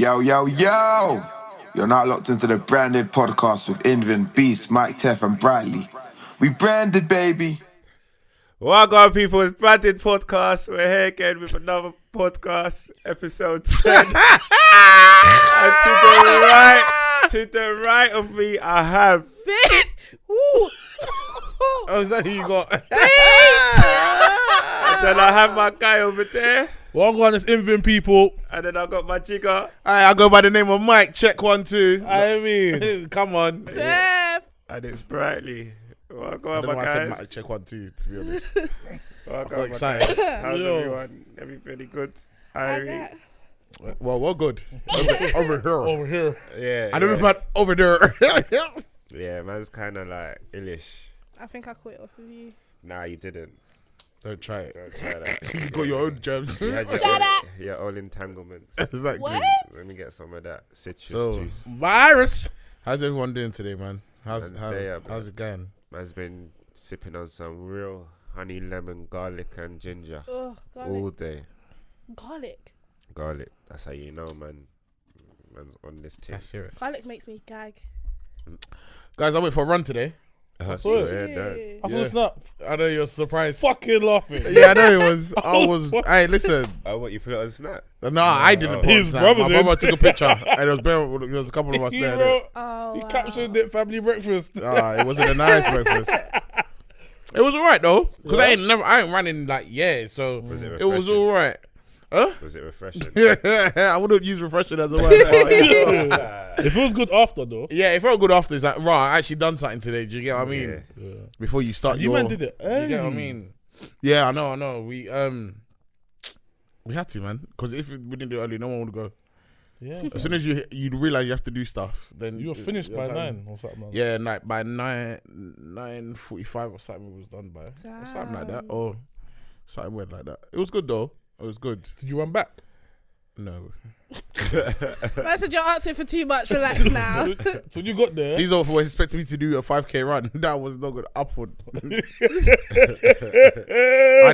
Yo, yo, yo! You're now locked into the branded podcast with Invin, Beatz, Mike, Teff, and Bradley. We branded, baby. Welcome, people. It's branded podcast. We're here again with another podcast, episode 10. And to the right of me, I have. Oh, is that who you got? And then I have my guy over there. Well, I'm going as Invin, people. And then I got my jigger. I go by the name of Mike. Check 1, 2. I mean, come on. And it's Brightly. Welcome, my I guys. said Mike, check 1, 2, to be honest. Welcome, I'm my excited. guys. How's everyone? Everybody good? Irie? Well, we're good. Over here. over here. Yeah. I don't know about over there. Yeah, man's kind of like illish. I think I caught it off of you. Nah, you didn't. Don't try it. Don't try that. You got your own germs. You had Shut up. Your own entanglements. Exactly. What? Let me get some of that citrus So, juice. Virus. how's everyone doing today, man? How's it going? Man's been sipping on some real honey, lemon, garlic, and ginger Ugh, all garlic. day. Garlic. That's how you know, man. Man's on this tip. That's serious. Garlic makes me gag. Guys, I went for a run today. I swear. swear that. I saw snap. I know you're surprised. Fucking laughing. Yeah, I know it was. I was. Hey, listen. Oh, what, you put it on Snap? No, I didn't. put it on His Snap. brother My did. brother took a picture, and there was a couple of us He there. wrote, Oh, he wow. captured it, family breakfast. It wasn't a nice breakfast. It was alright though, because I ain't running like so Was it it was refreshing? alright. Huh? Was it refreshing? I wouldn't use refreshing as a word. It feels good after though. Yeah, it felt good after. It's like, right, I actually done something today. Do you get what I mean? Yeah. Before you start, You man did it. Do you get what I mean? Yeah, I know. We had to, man, because if we didn't do it early, no one would go. Yeah. As soon as you realize you have to do stuff, then You were finished your by time- 9 or something. Yeah, like by 9:45 or something it was done by. Or something like that. Or something weird like that. It was good though. It was good. Did you run back? No. I said you're asking for too much. Relax now. So when you got there. These all were expecting me to do a 5k run. That was not good. Upward. I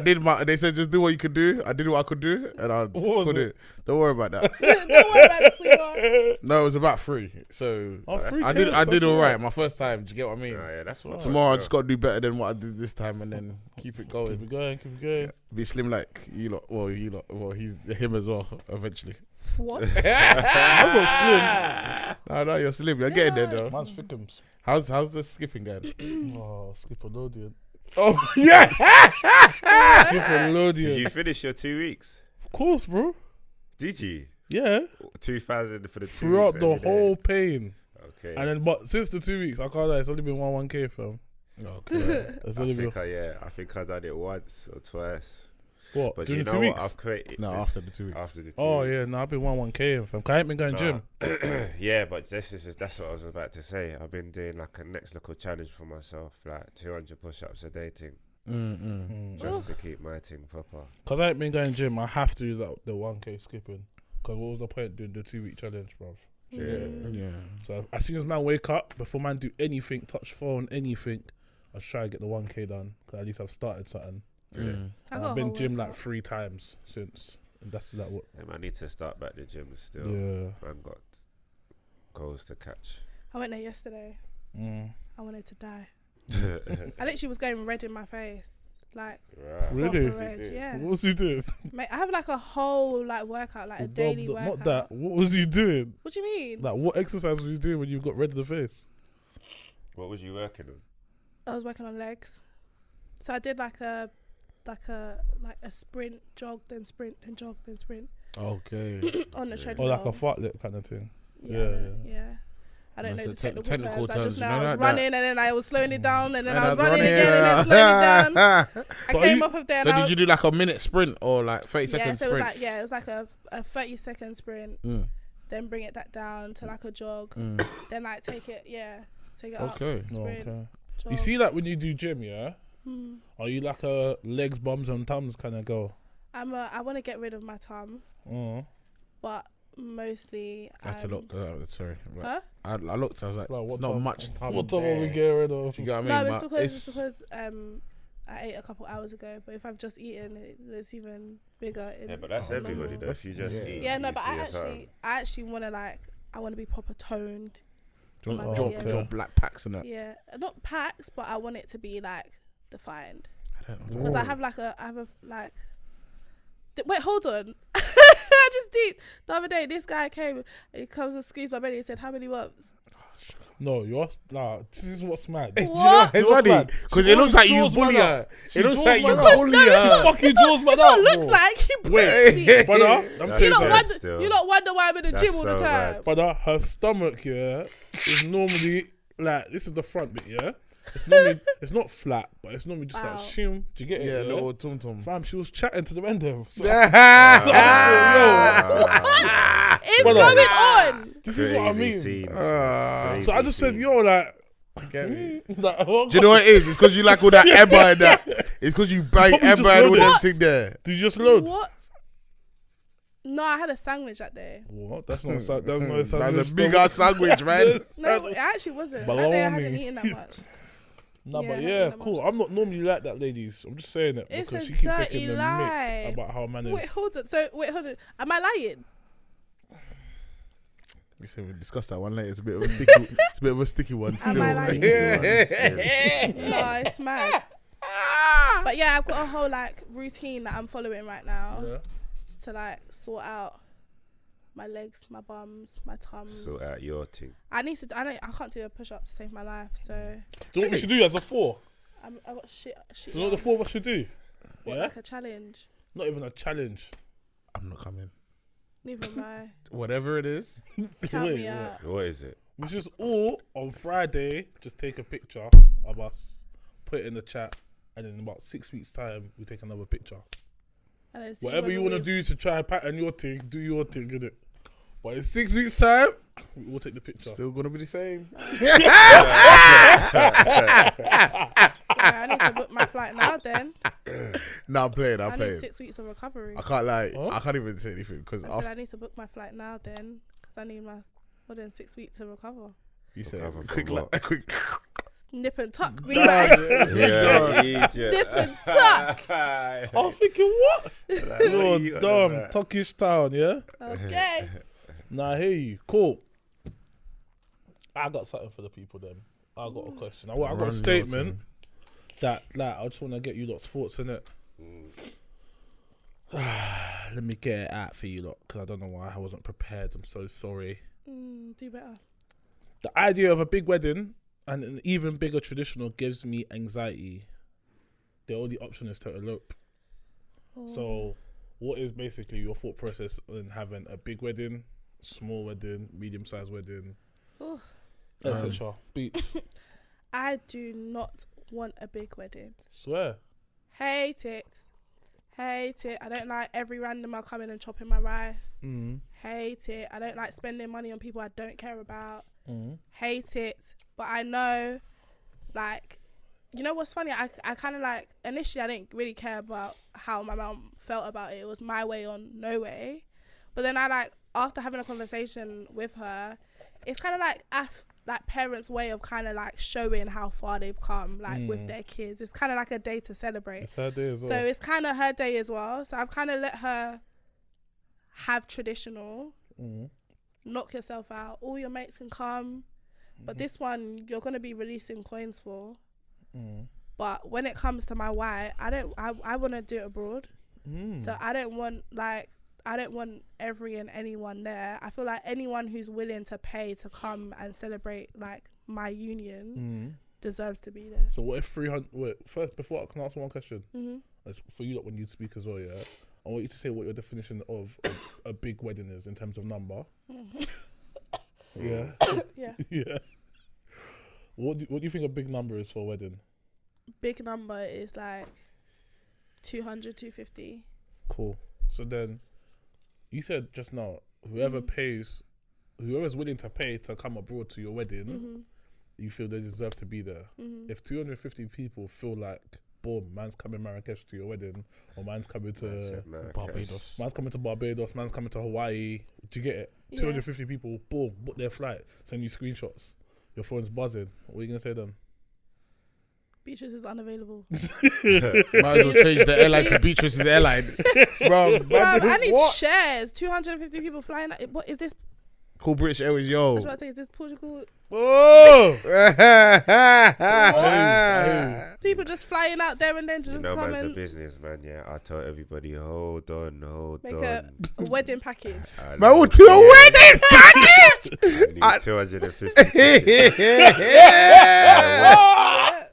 did they said just do what you could do. I did what I could do, and I What was couldn't. it? Don't worry about that. Don't worry about it, sweetheart. No, it was about 3. So Oh, 3K, I did that's all right. alright. My first time. Do you get what I mean? Oh, yeah, that's what. Tomorrow I just got to do better than what I did this time, and then keep it Keep going. it going, keep it going. Be slim like you lot. Well, he's him as well. Eventually. What? That's not No, you're slim. You're getting there though. slim. Man's thickums. How's the skipping going? Oh, skip a loadian. Oh yeah. Skip a loadian. Did you finish your 2 weeks? Of course, bro. Did you? Yeah. 2,000 for the 2 Throughout weeks the every day? whole pain. Okay. And then, but since the 2 weeks, I can't lie, it's only been 1K, fam. Okay. It's I only been, think I done it once or twice. what, But during you the know 2 what? weeks? I've created No, after the 2 weeks. after the 2 Oh, weeks. yeah, no, I've been 1K, fam. 'Cause I ain't been going gym. Yeah, but that's what I was about to say. I've been doing like a next little challenge for myself, like 200 push-ups a day thing, just to keep my thing proper. Because I ain't been going gym, I have to do the 1K skipping. Because what was the point doing the 2 week challenge, bruv? Yeah. So as soon as man wake up, before man do anything, touch phone, anything, I try to get the 1K done. Because at least I've started something. I got I've a been whole gym workout. like 3 times since. And that's like what. I need to start back the gym still. Yeah. I've got goals to catch. I went there yesterday. Mm. I wanted to die. I literally was going red in my face. Like, Right. Really? proper red, yeah. What was he doing? Mate, I have like a whole like workout, like a daily workout. Not that. What was he doing? What do you mean? Like, what exercise was you doing when you got red in the face? What was you working on? I was working on legs. So I did like a sprint, jog, then sprint, then jog, then sprint Okay. on the Or treadmill. like a fartlek kind of thing. Yeah. I don't That's know the the technical technical terms. terms, I just you know know I was that- running and then I was slowing it down and then I was that's running again and then slowing it down. I So came you- off of there So and I did was, you do like a minute sprint or like 30 yeah, second so it was sprint? like it was like a 30-second sprint. Then bring it back down to like a jog. Then like take it up. Okay. No, Sprint, okay. jog. You see that when you do gym, yeah? Hmm. Are you like a legs, bums, and thumbs kind of girl? I want to get rid of my tum, Oh. but mostly. I had to look. Sorry. Like, Huh? I looked. I was like, Like, it's what not time- much time. What time are we there. getting rid of? Do you get what I mean? No, But it's because I ate a couple hours ago, but if I've just eaten, it's even bigger. Yeah, but that's everybody though. If you just eat. Yeah, no, you but see I actually want to I want to be proper toned. Do you My want body, to yeah. drop black packs and that? Yeah, not packs, but I want it to be defined. I don't know. Because I have wait, hold on. I just did the other day. This guy came and he comes and squeezed my belly and said, "How many months?" No, this is what's mad. What? It's funny because it looks like you Jaws, bully brother. her. It looks Jaws, like you brother. bully No, it's her. Fucking Jaws, That's brother. what it looks like. He bullies me. Brother, I'm That's You telling don't Still. wonder. You don't wonder why I'm in the That's gym all the so time. bad. brother, her stomach, is normally this is the front bit, yeah. It's normally it's not flat, but it's normally just Wow. like shim. Do you get it? Yeah, little tum tum. Fam, she was chatting to the end of. So, It's Brother. going on. this is what I mean. So I just said, Crazy yo, Get me. like, Do you know what it is? It's because you like all that Emma and that. It's because you bite Probably Emma just and all them What? thing there. did you just load? What? No, I had a sandwich that day. What? That's not a that's not a That's sandwich. a big ass sandwich, man. No, it actually wasn't. That day I hadn't Baloney. eaten that much. No, Yeah, but I yeah, think cool. I'm not normally like that, ladies. I'm just saying it It's because a she keeps dirty taking the lie. mick about how man is. Wait, hold on. Am I lying? We said we discussed that one later. It's a bit of a sticky. It's a bit of a sticky one still. Am I lying? No, it's mad. But yeah, I've got a whole routine that I'm following right now to sort out my legs, my bums, my tums. Sort out your thing. I can't do a push up to save my life. So Do you know what we should do as a four? I got shit. Do you know what the four of us should do? What, Yeah? like a challenge? Not even a challenge. I'm not coming. Neither am I. Whatever it is. Count Wait, me out. What is it? We just all on Friday just take a picture of us, put it in the chat, and in about 6 weeks' time we take another picture. And then see Whatever whether you want to we've- do to try and pattern your thing, do your thing, innit? But in 6 weeks' time, we'll take the picture. Still gonna be the same. Yeah, I need to book my flight now. Then No, I'm playing. I I'm need playing. 6 weeks of recovery. I can't lie. Huh? I can't even say anything because I said after I need to book my flight now. Then because I need my 6 weeks to recover. you said Recover from quick, what? like quick. Nip and tuck. Be Nah, like, Yeah, idiot. nip and tuck. I'm thinking, what? You're dumb. Tuckish town, yeah? Okay. Nah, I hear you. Cool. I got something for the people then. I got a question. I got Run a your statement that I just want to get you lot's thoughts in it. Let me get it out for you lot because I don't know why I wasn't prepared. I'm so sorry. Do better. The idea of a big wedding and an even bigger traditional gives me anxiety. The only option is to elope. So, what is basically your thought process in having a big wedding, small wedding, medium-sized wedding, Ooh. etc.? Beats. I do not want a big wedding. Swear. Hate it. Hate it. I don't like every randomer coming and chopping my rice. Hate it. I don't like spending money on people I don't care about. Hate it. But I know, you know what's funny? I kind of initially I didn't really care about how my mum felt about it. It was my way or no way. But then after having a conversation with her, it's kind of parents' way of kind of showing how far they've come with their kids. It's kind of like a day to celebrate. It's her day as well. So it's kind of her day as well. So I've kind of let her have traditional. Knock yourself out. All your mates can come. But this one, you're going to be releasing coins for. But when it comes to my white, I want to do it abroad. So I don't want every and anyone there. I feel like anyone who's willing to pay to come and celebrate my union deserves to be there. So what if 300? Wait, first, before I can ask one question, as for you lot when you speak as well, yeah. I want you to say what your definition of a big wedding is in terms of number. Yeah. Yeah. Yeah. What do you think a big number is for a wedding? Big number is 200, 250. Cool. So then, you said just now, whoever's willing to pay to come abroad to your wedding, you feel they deserve to be there. If 250 people feel like, boom, man's coming Marrakesh to your wedding, or man's coming to Barbados. man's coming to Barbados, man's coming to Hawaii. Do you get it? Yeah. 250 people, boom, book their flight, send you screenshots. Your phone's buzzing. What are you gonna say then? Beatrice is unavailable. Might as well change the airline to Beatrice's airline. Bro, I need what? shares. 250 people flying. What is this? Call British Airways, I yo. was about to say, is this Portugal? Oh, People just flying out there and then to You just know, come man's a and businessman, yeah. I tell everybody, hold on. make a wedding package. Man, we'll do a wedding package. I need 250.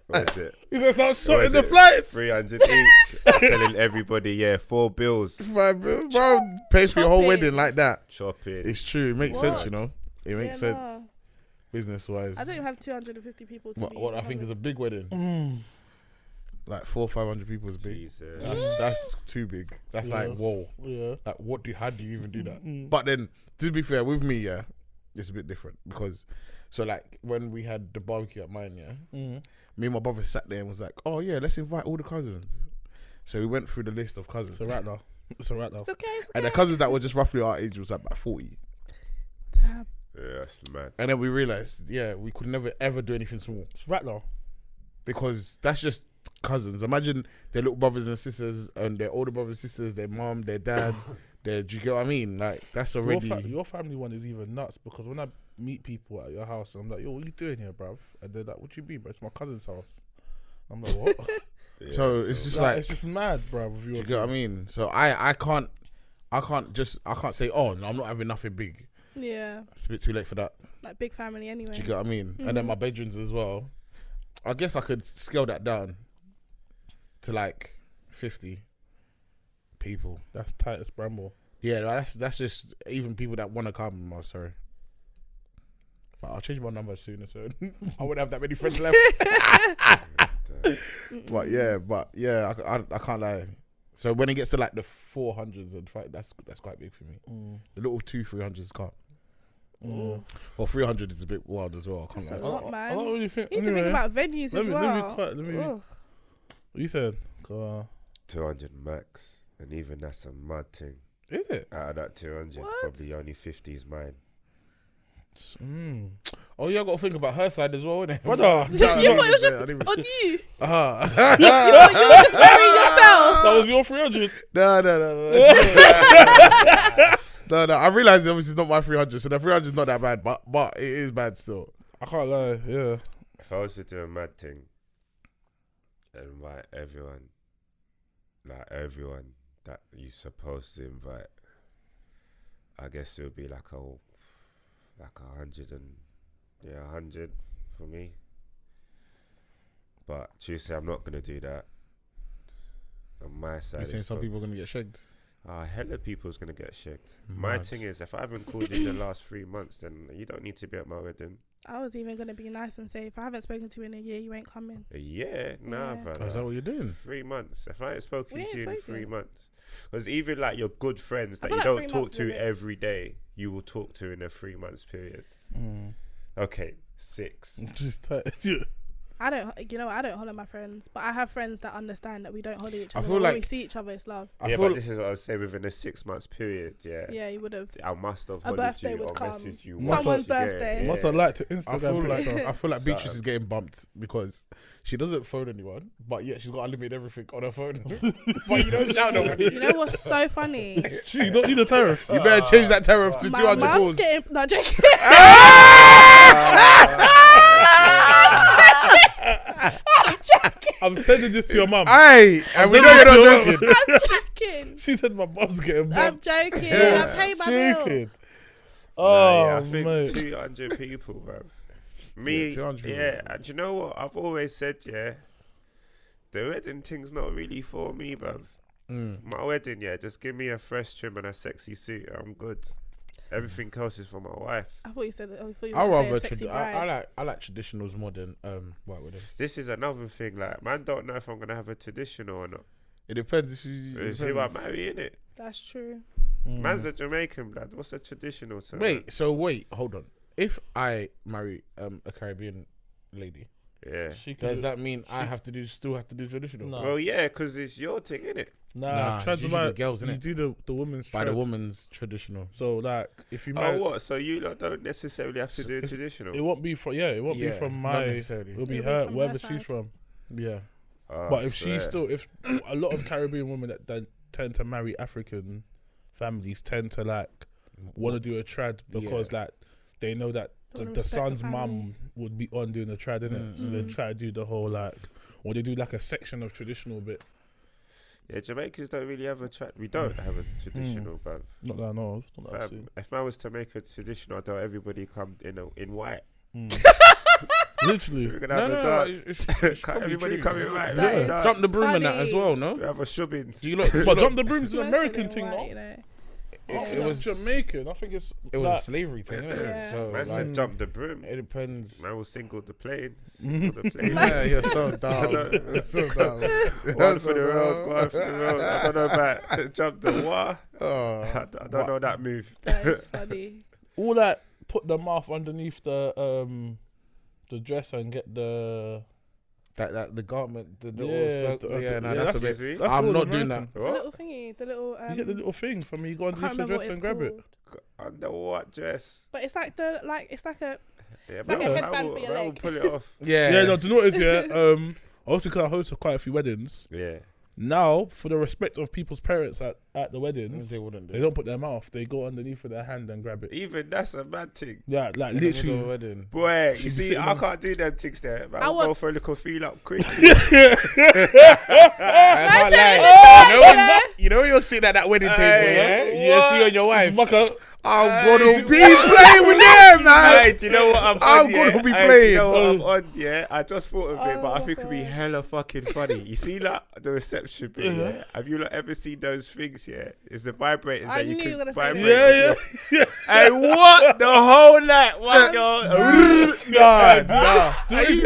What is it? you gonna start What shotting is the it? flights. 300 each. I'm telling everybody, yeah, 4 bills. Bro, pays for your whole Shopping. wedding like that. Shopping. It's true. It makes sense, you What? know. It makes Yeah, sense no. business wise. I don't even have 250 people to be What I think is a big wedding. Like 400 or 500 people is big. Jesus. That's too big. That's Yeah. like whoa. Yeah. Like how do you even do that? But then to be fair, with me, yeah, it's a bit different because so like when we had the barbecue at mine, yeah, me and my brother sat there and was like, oh yeah, let's invite all the cousins. So we went through the list of cousins. It's alright now. It's okay. It's okay. And the cousins that were just roughly our age was like about 40. Damn. Yeah, that's mad. And then we realized, yeah, we could never ever do anything small It's right now. because that's just cousins. Imagine their little brothers and sisters and their older brothers and sisters, their mom, their dads. Do you get what I mean? Like that's already. Your family one is even nuts because when I meet people at your house, I'm like, yo, what are you doing here, bruv? And they're like, what you mean, bro? It's my cousin's house. I'm like, what? Yeah, so it's just Like, like, it's just mad, bruv. do you get what I mean? So I can't say, oh no, I'm not having nothing big. Yeah. It's a bit too late for that. Like big family anyway. Do you get what I mean? And then my bedrooms as well. I guess I could scale that down to like 50 people. That's tight as bramble. Yeah, that's just even people that want to come. I'm sorry. But I'll change my number sooner, so I wouldn't have that many friends left. but yeah, I can't lie. So when it gets to like the 400s and that's quite big for me. The little 200-300s can't. Or 300 is a bit wild as well. I can't That's lie. a lot, man. I don't really think. You need to think about venues as well. Let me. Ugh. You said. 200 max. And even that's a mad thing. Yeah. Out of that 200, What? probably only 50 is mine. Oh yeah, I got to think about her side as well, innit? Brother, You thought it was just on you. You thought you were just burying yourself. that was your 300. No. I realised obviously it's not my 300, so the 300 is not that bad, but it is bad still. I can't lie. Yeah. If I was to do a mad thing, and invite everyone, like everyone that you're supposed to invite, I guess it would be like 100 for me. But Tuesday, I'm not gonna do that. On my side, You're saying some people are going to get shagged? hella people's gonna get shagged. My Mad. thing is, if I haven't called you in the last 3 months, then you don't need to be at my wedding. I was even going to be nice and say, if I haven't spoken to you in a year, you ain't coming. Yeah, nah, Yeah. brother. Is that what you're doing? 3 months. If I ain't spoken We to ain't you in spoken. 3 months, because even like your good friends that feel you like don't 3 talk months is a to bit- every day, you will talk to in a 3 months period. Okay, 6. Just tight. Yeah. I don't holler my friends, but I have friends that understand that we don't holler each I other. feel When like- we see each other, it's love. I Yeah, feel but this is what I was saying within a 6 months period. Yeah, Yeah, you would have. I must have A hollered birthday you would or come. messaged you. Someone's once, birthday. Yeah. Must have liked it I Instagram feel like picture. Beatrice is getting bumped because she doesn't phone anyone, but yet she's got unlimited everything on her phone. But you don't shout nobody. You know what's so funny? You don't need a tariff. You better change that tariff to My 200 mum's calls. getting no joking. I'm joking. I'm sending this to your mum. Aye, and we I'm know you're not joking. joking. I'm joking. She said my mum's getting I'm bumped. joking. I pay my bill. Stupid. Nah, Oh, yeah, I think mate. 200 people, bro. Me, Yeah, 200 people. yeah. And do you know what? I've always said, yeah, the wedding thing's not really for me, bro. My wedding, yeah, just give me a fresh trim and a sexy suit. I'm good. Everything else is for my wife. I thought you said that. I thought you I were gonna rather say a sexy bride. I like traditionals more than white wedding. This is another thing. Like, man, don't know if I'm gonna have a traditional or not. It depends if you. It's who I marry, innit? That's true. Man's a Jamaican blood. What's a traditional to man? Wait, hold on. If I marry a Caribbean lady, Yeah. She can does do- that mean I still have to do traditional? No. Well, yeah, because it's your thing, innit? Nah, trans it's usually man- the girls, you innit? do the women's By the trans. woman's traditional. So like, if you Oh, marry, what? So you lot don't necessarily have to do a it's- traditional? it won't be from Yeah, be from not my. necessarily. It'll be It'll be her from wherever her she's side. from. Yeah. Oh, But if a lot of Caribbean women that tend to marry African families tend to like want to do a trad because like they know that the son's mum would be on doing the trad, innit? So they try to do the whole like, or they do like a section of traditional bit. Yeah, Jamaicans don't really have a trad. We don't have a traditional, but Not that I know of. Not that I've seen. if I was to make a traditional, I thought everybody come in white. Literally. We're gonna have a dance. It's Everybody come in white. That is Dance. Jump the broom and that as well, no? We have a shubbins. Do you look? But jump the broom's an American thing, White, no? you know. It was Jamaican. I think it's. It was like, a slavery thing, innit? Yeah. So Man said jump the broom. it depends. Man will single the plane. Single the plane. Yeah, you're so dumb. You're so dumb. One for the road, one for the road. I don't know about jump the what. Oh, I don't know that move. That is funny. all that. Put the mouth underneath the dress and get the. that the garment, the little Yeah, that's a that's- bit. that's I'm all not doing American. that. The What? little thingy, the little. You get the little thing from me. You go I can't underneath the remember dress what it's and grab called. it. Under what dress? But it's like it's like a. Yeah, like a man headband will- for your man will leg. pull it off. Yeah. Yeah, no, do you know what it is? Yeah, obviously because I hosted quite a few weddings. Yeah. Now, for the respect of people's parents at the weddings, They wouldn't do. they don't put their mouth. They go underneath with their hand and grab it. Even that's a bad thing. Yeah, like In the middle of a literally. wedding. Boy, Should you be see, sitting I on- can't do them things there. Man, I I'll want- go for a little feel up quick. I can't lie. You know you're sitting at that wedding table, yeah? You what? see on your wife. Mucker. I'm gonna be playing with them, man. Hey, do you know what I'm on? I'm yeah? gonna be Hey, do playing. you know what I'm on? Yeah, I just thought of it, but I Oh, think it'd be God. hella fucking funny. You see, like the reception bit. Yeah? Have you like, ever seen those things? Yeah, it's the vibrators I that you knew you were can gonna say vibrate. Yeah, Hey, what the whole night? What yo? Nah. Do you,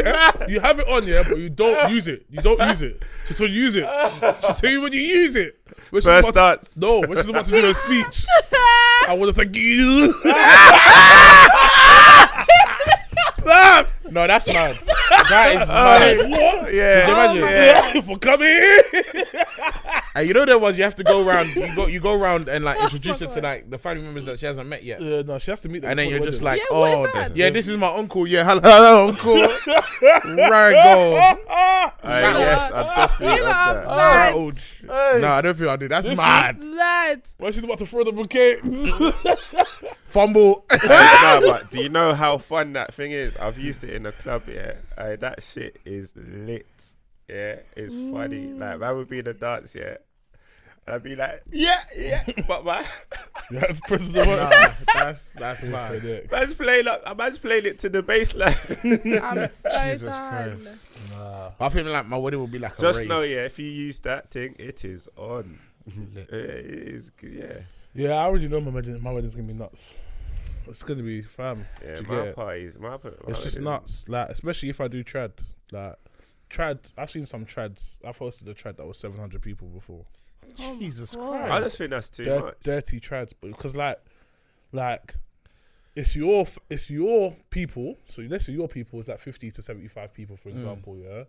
you have it on, yeah, but you don't use it. You don't use it. She's when you use it. She'll tell you when you use it. When she's First about dance. no, when she's about to do her speech. I want to thank you. No, that's mad. That is mad. What? Yeah. Could you imagine? Yeah, for coming. And you know there was you have to go around. You go around and like introduce her to like the family members that she hasn't met yet. Yeah, no, she has to meet them. And then before you're the just wedding. like, Yeah, what oh, is that? yeah, this is my uncle. Yeah, hello, uncle. Right, go. Yes, I'm definitely You on are that. mad. Rattled. No, I don't feel I do. That's mad. Lad. When she's about to throw the bouquet. Fumble. No, but do you know how fun that thing is? I've used it in a club, yeah. That shit is lit. Yeah, it's funny. Like, man would be in a dance, yeah. I'd be like, yeah. But man, That's President. Nah, that's mad. man's playing it to the bass line. I'm so Jesus done. Christ. I think like my wedding will be like a Just rave. know, yeah, if you use that thing, it is on. It is, yeah. Yeah, I already know my wedding's gonna be nuts. It's gonna be fam. Yeah, Do you my get it? parties, It's just wedding. nuts. Like, especially if I do trad. Like, trad. I've seen some trads. I've hosted a trad that was 700 people before. Oh my Jesus God. Christ. I just think that's too much. Dirty trads, but because like, it's your people. So let's say your people is like 50 to 75 people, for example, yeah.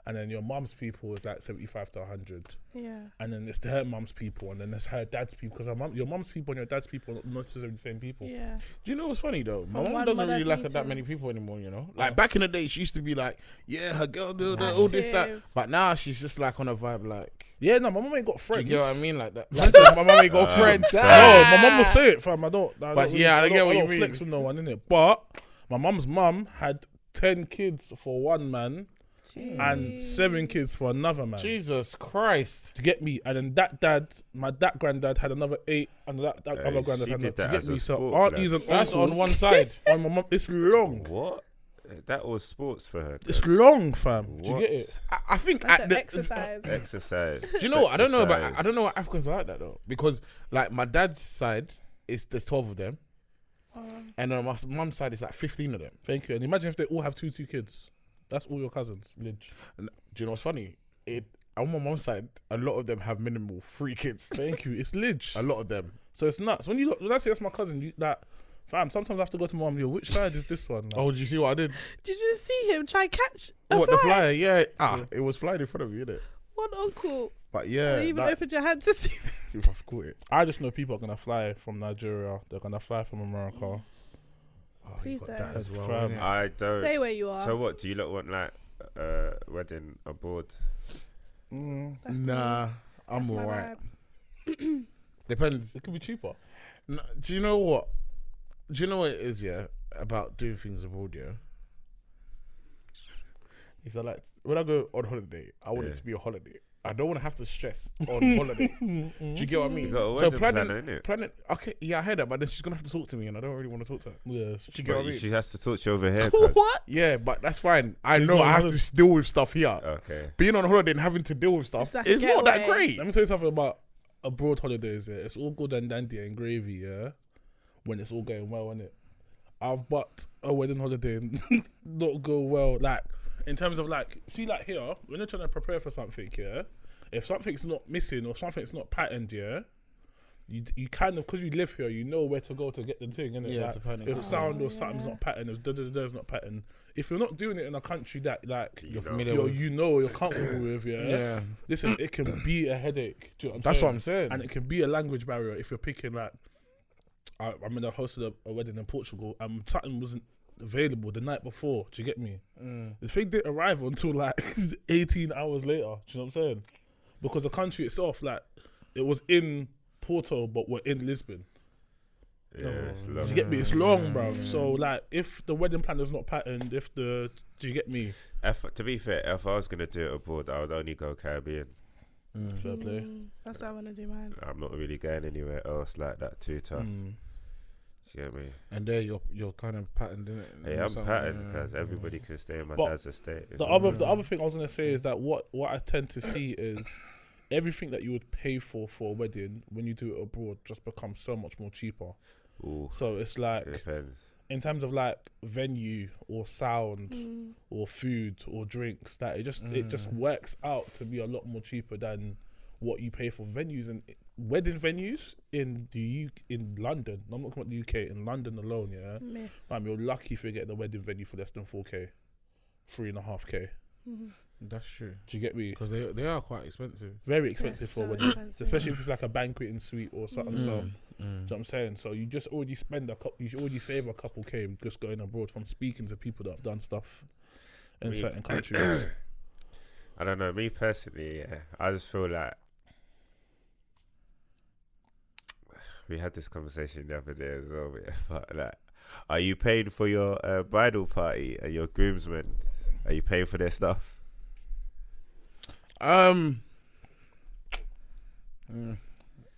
And then your mum's people is like 75 to 100. Yeah. And then it's her mum's people, and then there's her dad's people. Because your mum's people and your dad's people are not necessarily the same people. Yeah. Do you know what's funny though? My From mom one doesn't mother really like to that two. many people anymore, you know? Like back in the day, she used to be like, yeah, her girl do all this, that. Active. But now she's just like on a vibe like, Yeah, no, my mum ain't got do friends. you get what I mean? Like that. Like, so my mom ain't got friends. No, my mum will say it, fam. I don't yeah, I get what you don't mean. flex with no one, innit? But my mum's mum had 10 kids for one man and 7 kids for another man. Jesus Christ. To get me, and then my granddad had another 8, and that other granddad she had did another. To that get as a me, so sport, aunties blood. and That's uncles on one side. on my mum. It's long. What? That was sports for her. It's long, fam. Do you What? get it? I think That's at an the, exercise. Exercise. Do you know what? I don't know Exercise. what Africans are like that though. Because like my dad's side is there's 12 of them. And on my mum's side it's like 15 of them. Thank you. And imagine if they all have two kids. That's all your cousins. Lidge. And do you know what's funny? On my mum's side, a lot of them have minimal 3 kids. Thank you. It's Lidge. A lot of them. So it's nuts. When I say that's my cousin, fam, sometimes I have to go to my mum, yo, which side is this one? Like, Oh, did you see what I did? Did you see him try catch a What, fly? the flyer? Yeah. It was flying in front of me, innit? One uncle. But yeah, You even like, opened your hand to see. if I've caught it. I just know people are going to fly from Nigeria. They're going to fly from America. Oh, Please you got don't. that as well. Fam. innit? I don't. Stay where you are. So what? Do you lot want like wedding abroad? That's Nah, me. I'm That's my alright. vibe. Depends. It could be cheaper. Do you know what? Do you know what it is? Yeah, about doing things abroad. Yeah. He said, like, when I go on holiday, I want it to be a holiday. I don't want to have to stress on holiday. Do you get what I mean? You got a So wedding planner, innit? planning. Okay, yeah, I heard that, but then she's gonna have to talk to me, and I don't really want to talk to her. Yeah. Do you get what I mean? She has to talk to you over here. Cause, What? Yeah, but that's fine. I She's know not I have holiday. to deal with stuff here. okay. Being on holiday and having to deal with stuff It's like is a not that getaway. great. Let me tell you something about abroad holidays. Yeah, it's all good and dandy and gravy. Yeah, when it's all going well, innit? I've booked a wedding holiday and not go well. Like in terms of like, see, like here when you're trying to prepare for something, yeah. If something's not missing or something's not patterned, yeah, you kind of, because you live here, you know where to go to get the thing, innit? Yeah, Like, to pattern it. if sound Oh, or something's yeah. not patterned, if da-da-da-da's not patterned, if you're not doing it in a country that like You're familiar with. you're comfortable with, yeah. Yeah, Listen, it can be a headache. Do you know what that's saying? what I'm saying. And it can be a language barrier if you're picking like. I'm in a hosted a wedding in Portugal, and something wasn't available the night before. Do you get me? The thing didn't arrive until like 18 hours later. Do you know what I'm saying? Because the country itself, like, it was in Porto, but we're in Lisbon. Yeah, it's Do long. you get me? It's long, bro. So like, if the wedding planner's not patterned, do you get me? To be fair, if I was gonna do it abroad, I would only go Caribbean. Fair play. That's what I want to do, man. I'm not really going anywhere else like that too tough. Do you get me? And there you're kind of patterned in it. Hey, I'm patterned because everybody can stay in my But dad's estate. The other thing I was gonna say is that what I tend to see is everything that you would pay for a wedding when you do it abroad just becomes so much more cheaper. Ooh, So it's like it depends. in terms of like venue or sound or food or drinks, that it just works out to be a lot more cheaper than what you pay for venues and wedding venues in in London. I'm not talking about the UK. In London alone, yeah, Meh. you're lucky if you get the wedding venue for less than 4K, 3.5K. That's true. Do you get me? Because they are quite expensive. Very expensive for a so wedding, expensive. especially if it's like a banqueting suite or something. So, do you know what I'm saying? So you just already you should already save a couple K just going abroad from speaking to people that have done stuff in certain countries. I don't know. Me personally, yeah, I just feel like we had this conversation the other day as well. Yeah, but like, are you paying for your bridal party and your groomsmen? Are you paying for their stuff?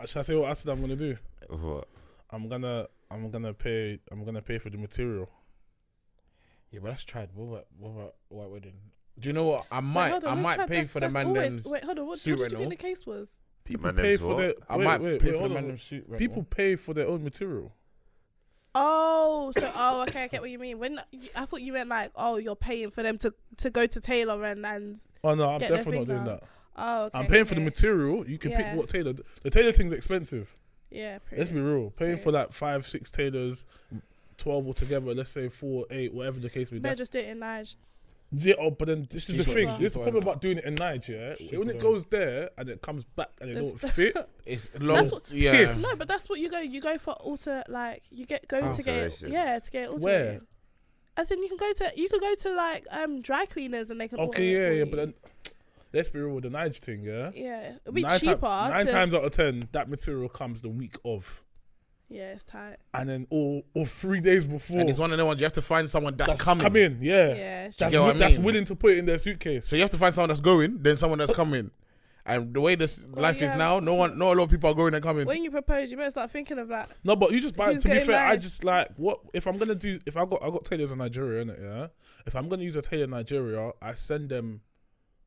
Shall I say what I said I'm gonna do? What? I'm gonna pay for the material. Yeah, but that's tried. What about white wedding? Do you know what? I might Wait, hold on, pay that's- for the that's man always- them's Wait, hold on. What suit did you rental. think the case was? People man pay them's for what? their. I wait, might wait, pay wait, for hold the on. man them's suit rental. People pay for their own material. Okay, I get what you mean. I thought you meant like, you're paying for them to go to tailor and Oh no, I'm Get their definitely not doing finger. that. okay. I'm paying for the okay. material. You can pick Yeah. what tailor. The tailor thing's expensive. Yeah, pretty. Let's be real. Paying Yeah. for like 5-6 tailors, 12 altogether. Let's say 4, 8, whatever the case may be. Better just do it in Nige. Yeah, but then this is the cheaper. thing. Cheaper. This is the problem about doing it in Nigeria. When it goes there and it comes back and it don't fit, It's That's long. what- Yeah. Piss. No, but that's what you go. You go for to get to get it. Alterations. Yeah, to get it Where? alterated. As in, you can go to like dry cleaners and they can. okay, alter it for yeah, you. but then let's be real with the Nige thing, yeah. Yeah, it'll be Nine cheaper. Nine times out of 10, that material comes the week of, Yeah, it's tight. and then or 3 days before. And it's one of the ones you have to find someone that's coming. Come in, yeah. Yeah, it's You That's, get what I that's mean? willing to put it in their suitcase. So you have to find someone that's going, then someone that's coming. And the way this life is yeah. now, not a lot of people are going and coming. when you propose, you better start thinking of that. No, but you just buy. Who's To be getting fair, I married? just like what if I'm gonna do. If I got tailors in Nigeria, innit, yeah. If I'm gonna use a tailor in Nigeria, I send them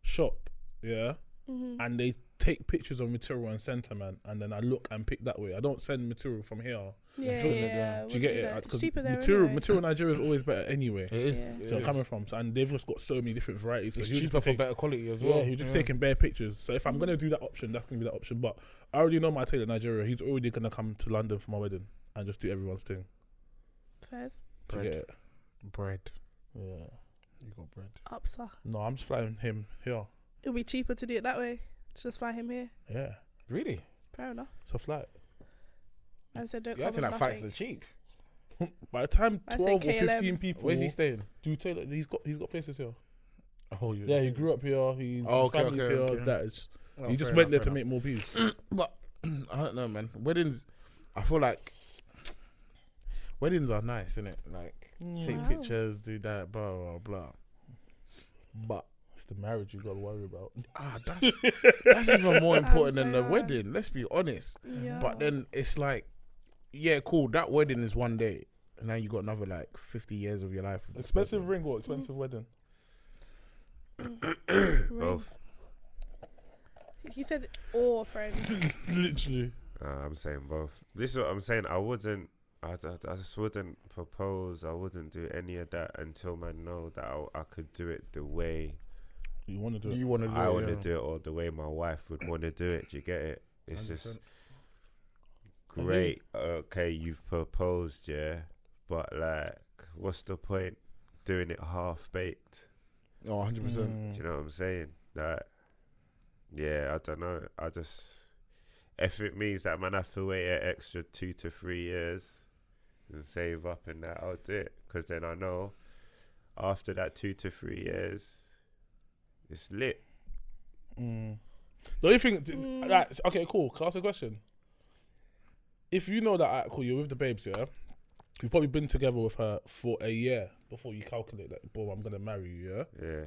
shop, yeah, and they take pictures of material and send to man, and then I look and pick that way. I don't send material from here. Yeah, shouldn't yeah. have Do you get wouldn't do it? that. It's 'Cause cheaper there material anyway. in Nigeria is always better anyway. It is. Yeah. it So I'm is. coming from, and they've just got so many different varieties. So It's he'll just cheaper for take- better quality as well. Yeah, he's just taking bare pictures. So if I'm gonna do that option, that's gonna be that option. But I already know my tailor in Nigeria. He's already gonna come to London for my wedding and just do everyone's thing. Fairs. Do you get it? Bread. Yeah. You got bread. Upsa. No, I'm just flying him here. It'll be cheaper to do it that way. Just fly him here. Yeah, Really? Fair enough. it's a flight. I said don't You're come acting with like flights nothing. are cheap. By the time I say 12 or KLM. 15 people, Where's he staying? do tailor? He's got places here. Oh, Yeah, he grew up here. His okay, family's okay, here. okay. That is, Oh, he just fair went enough, there to fair make more peace. But I don't know, man. Weddings, I feel like weddings are nice, innit? Like, take Wow. pictures, do that, blah, blah, blah. But It's the marriage you got to worry about. that's even more important than the so wedding, let's be honest. Yeah. But then it's like, yeah, cool, that wedding is one day. And now you got another, like, 50 years of your life. With this Expensive person. ring or expensive wedding? Both. He said all friends. Literally. I'm saying both. This is what I'm saying. I just wouldn't propose. I wouldn't do any of that until I know that I could do it the way You want to do it? You want to do I it, want to yeah. do it, or the way my wife would want to do it. Do you get it? It's 100%. just great. Okay, you've proposed, yeah, but like, what's the point doing it half baked? Oh, 100%. Do you know what I'm saying? Like, yeah, I don't know. I just, if it means that man have to wait an extra 2 to 3 years and save up and that, I'll do it. Because then I know after that 2 to 3 years, it's lit. The only thing, like, okay, cool. Can I ask a question? If you know that, alright, cool, you're with the babes, yeah? You've probably been together with her for a year before you calculate that, boom, I'm going to marry you, yeah? Yeah.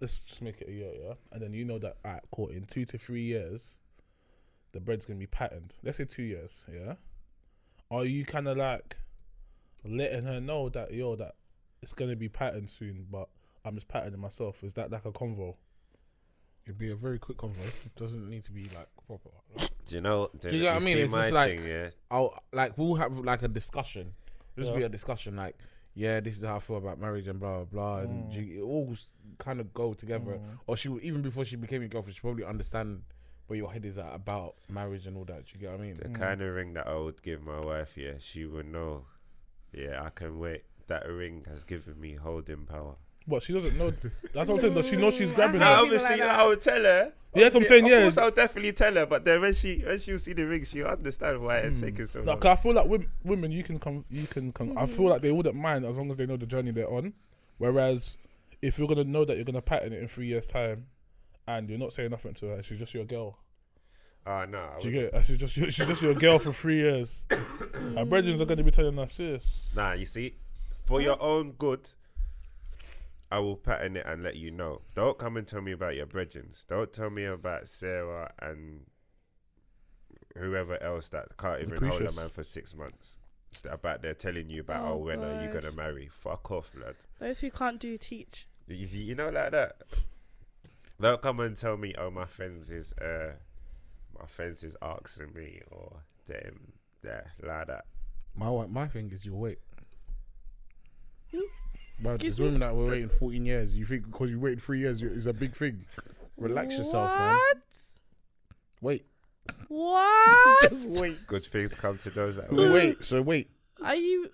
Let's just make it a year, yeah? And then you know that, alright, cool, in 2 to 3 years, the bread's going to be patterned. Let's say 2 years, yeah? Are you kind of like letting her know that, yo, that it's going to be patterned soon, but I'm just patterning myself? Is that like a convo? It'd be a very quick convo. It doesn't need to be like proper. Like, Do you know? Do you get what I mean? It's just like, yeah. we'll have like a discussion. It'll just Yeah. be a discussion like, yeah, this is how I feel about marriage and blah, blah, blah. And it all kind of go together. Or she, even before she became your girlfriend, she probably understand where your head is at about marriage and all that. Do you get what I mean? The kind of ring that I would give my wife, yeah, she would know. Yeah, I can wait. That ring has given me holding power. What, she doesn't know? That's what I'm saying. Does she know she's grabbing I her? hate people Obviously, like that. I would tell her. Yeah, that's what I'm saying, Of yeah. course, I'll definitely tell her. But then when she'll see the ring, she'll understand why it's taking so long. Like, I feel like women, you can come. I feel like they wouldn't mind as long as they know the journey they're on. Whereas, if you're gonna know that you're gonna pattern it in 3 years' time, and you're not saying nothing to her, she's just your girl. No. Do you get it? She's just your girl for 3 years. Her brethren are gonna be telling her, sis. Nah, you see, for your own good, I will pattern it and let you know. Don't come and tell me about your brethrens. Don't tell me about Sarah and whoever else that can't even hold a Lucretius. man for 6 months. About they're telling you about, Oh, when are you gosh. gonna marry? Fuck off, lad. Those who can't do teach. You know, like that. Don't come and tell me, oh, my friends is asking me, or them, like that. My thing is you wait. But Excuse there's me? women that were waiting 14 years. You think because you waited 3 years is a big thing? Relax yourself, man. Wait. What? Just wait. Good things come to those that Wait. So wait. Are you?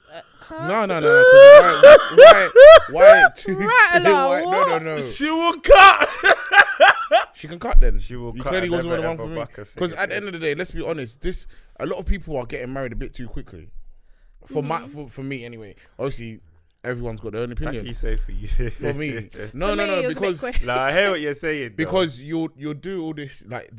No. 'Cause why? Rattler, No. She will cut. She can cut then. She will You cut clearly and wasn't never the one ever for me. buck a Because finger. at the end of the day, let's be honest. A lot of people are getting married a bit too quickly. For me anyway. Obviously, everyone's got their own How can opinion. you say for you? For me, no, For me, it was a bit because quick. Like, I hear what you're saying. because you'll do all this like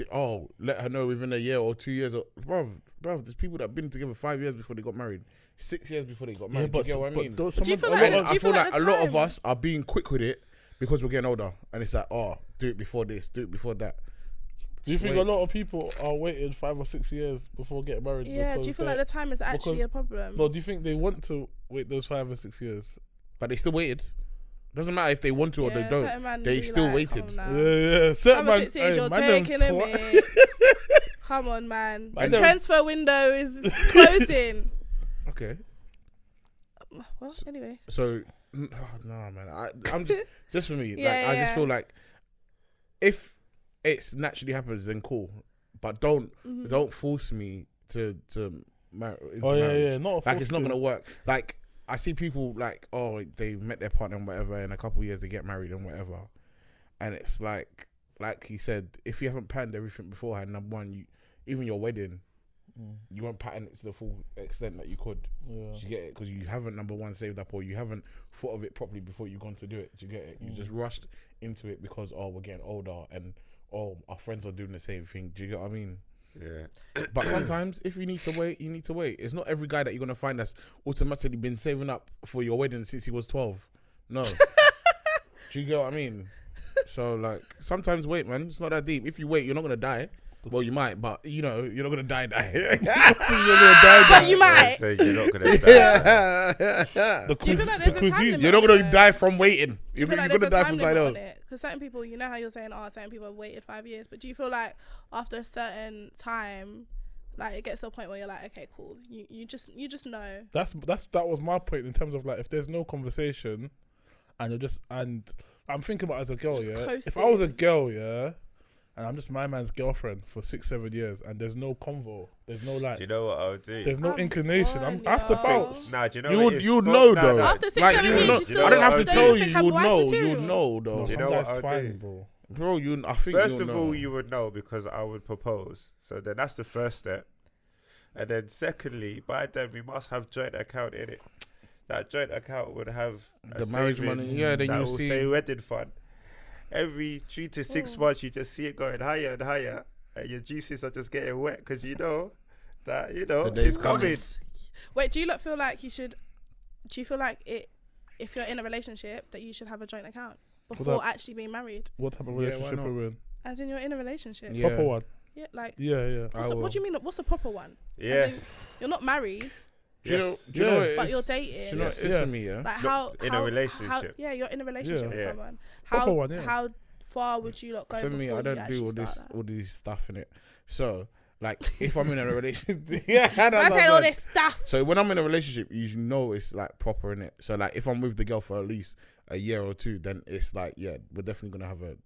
let her know within a year or 2 years. Or bro, there's people that have been together 5 years before they got married, 6 years before they got married. Do you get what I mean? Do you feel like- I feel like at a the lot of time- us are being quick with it because we're getting older, and it's like, do it before this, do it before that. Do you think Wait. a lot of people are waiting 5 or 6 years before getting married? Yeah. Do because you feel they- like the time is actually because- a problem? No, do you think they want to wait those 5 or 6 years? But they still waited. Doesn't matter if they want to or they Yeah, don't. certain man They be still like, waited. come on now. Yeah. Certain Five or man, 6 years, you're man, them taking a twat. minute. Come on, man. The Man, them- transfer window is closing. Okay. Well, anyway. So no, man. I'm just for me. Yeah, I just yeah. feel like if it's naturally happens, then cool. But don't force me to marry. Oh yeah. Not Like it's not gonna work. Like I see people like, they met their partner and whatever, in a couple of years they get married and whatever, and it's like he said, if you haven't planned everything beforehand, number one, even your wedding, You won't pattern it to the full extent that you could. Yeah. Do you get it? Because you haven't, number one, saved up, or you haven't thought of it properly before you've gone to do it. Do you get it? You just rushed into it because, we're getting older and, our friends are doing the same thing. Do you get what I mean? Yeah. But sometimes, if you need to wait, you need to wait. It's not every guy that you're going to find that's automatically been saving up for your wedding since he was 12. No. Do you get what I mean? So, like, sometimes wait, man. It's not that deep. If you wait, you're not going to die. Well, you might, but, you're not going to die. You're going to die. But you might. So you're not gonna die. Do you feel like there's a time limit? You're not going to die from waiting. Do you You're feel like going to there's a die time from something limit else. on it? Because certain people, you know how you're saying, certain people have waited 5 years, but do you feel like after a certain time, like it gets to a point where you're like, okay, cool, you just know. That was my point in terms of like if there's no conversation, and I'm thinking about as a girl, Just yeah. coasting. If I was a girl, yeah, and I'm just my man's girlfriend for 6-7 years, and there's no convo, there's no like, Do you know what I would do? there's no I'm inclination. gone, I have to yo. bounce. Nah, do you know You what would, it is? you would Fuck, know nah, though. nah. After 6-7 Like, you years, know, you still I don't have to don't tell you. think You I'm would wife know. You material. would know though. No, Do you some know guys what I'll twang, do? bro. Bro, I think First you'll of know. all, you would know because I would propose. So then that's the first step. And then secondly, by then we must have joint account in it. That joint account would have The marriage money, yeah, then that you will see- say wedding fund. Every 3 to 6 months, you just see it going higher and higher, and your juices are just getting wet because you know that The day's it's coming. Wait, do you lot feel like you should? Do you feel like if you're in a relationship, that you should have a joint account before that- actually being married? What type of Yeah, why relationship not? are we in? As in, you're in a relationship. Yeah. Proper one. Yeah, like. Yeah. What do you mean? What's the proper one? As Yeah. in, you're not married, Do you know? Yes. Do you know what it but is? you're Do you dating. know what it is Yeah. for me? Yeah. Like No, how in a how- relationship. yeah, you're in a relationship Yeah. with Yeah. someone. Proper How one, yeah. how far would you lot go? For me, before I you don't do actually all this start that? all these stuff in it. So, like, if I'm in a relationship, yeah, I that's said all what- this stuff. So when I'm in a relationship, you know it's like proper in it. So like, if I'm with the girl for at least a year or two, then it's like, yeah, we're definitely gonna have a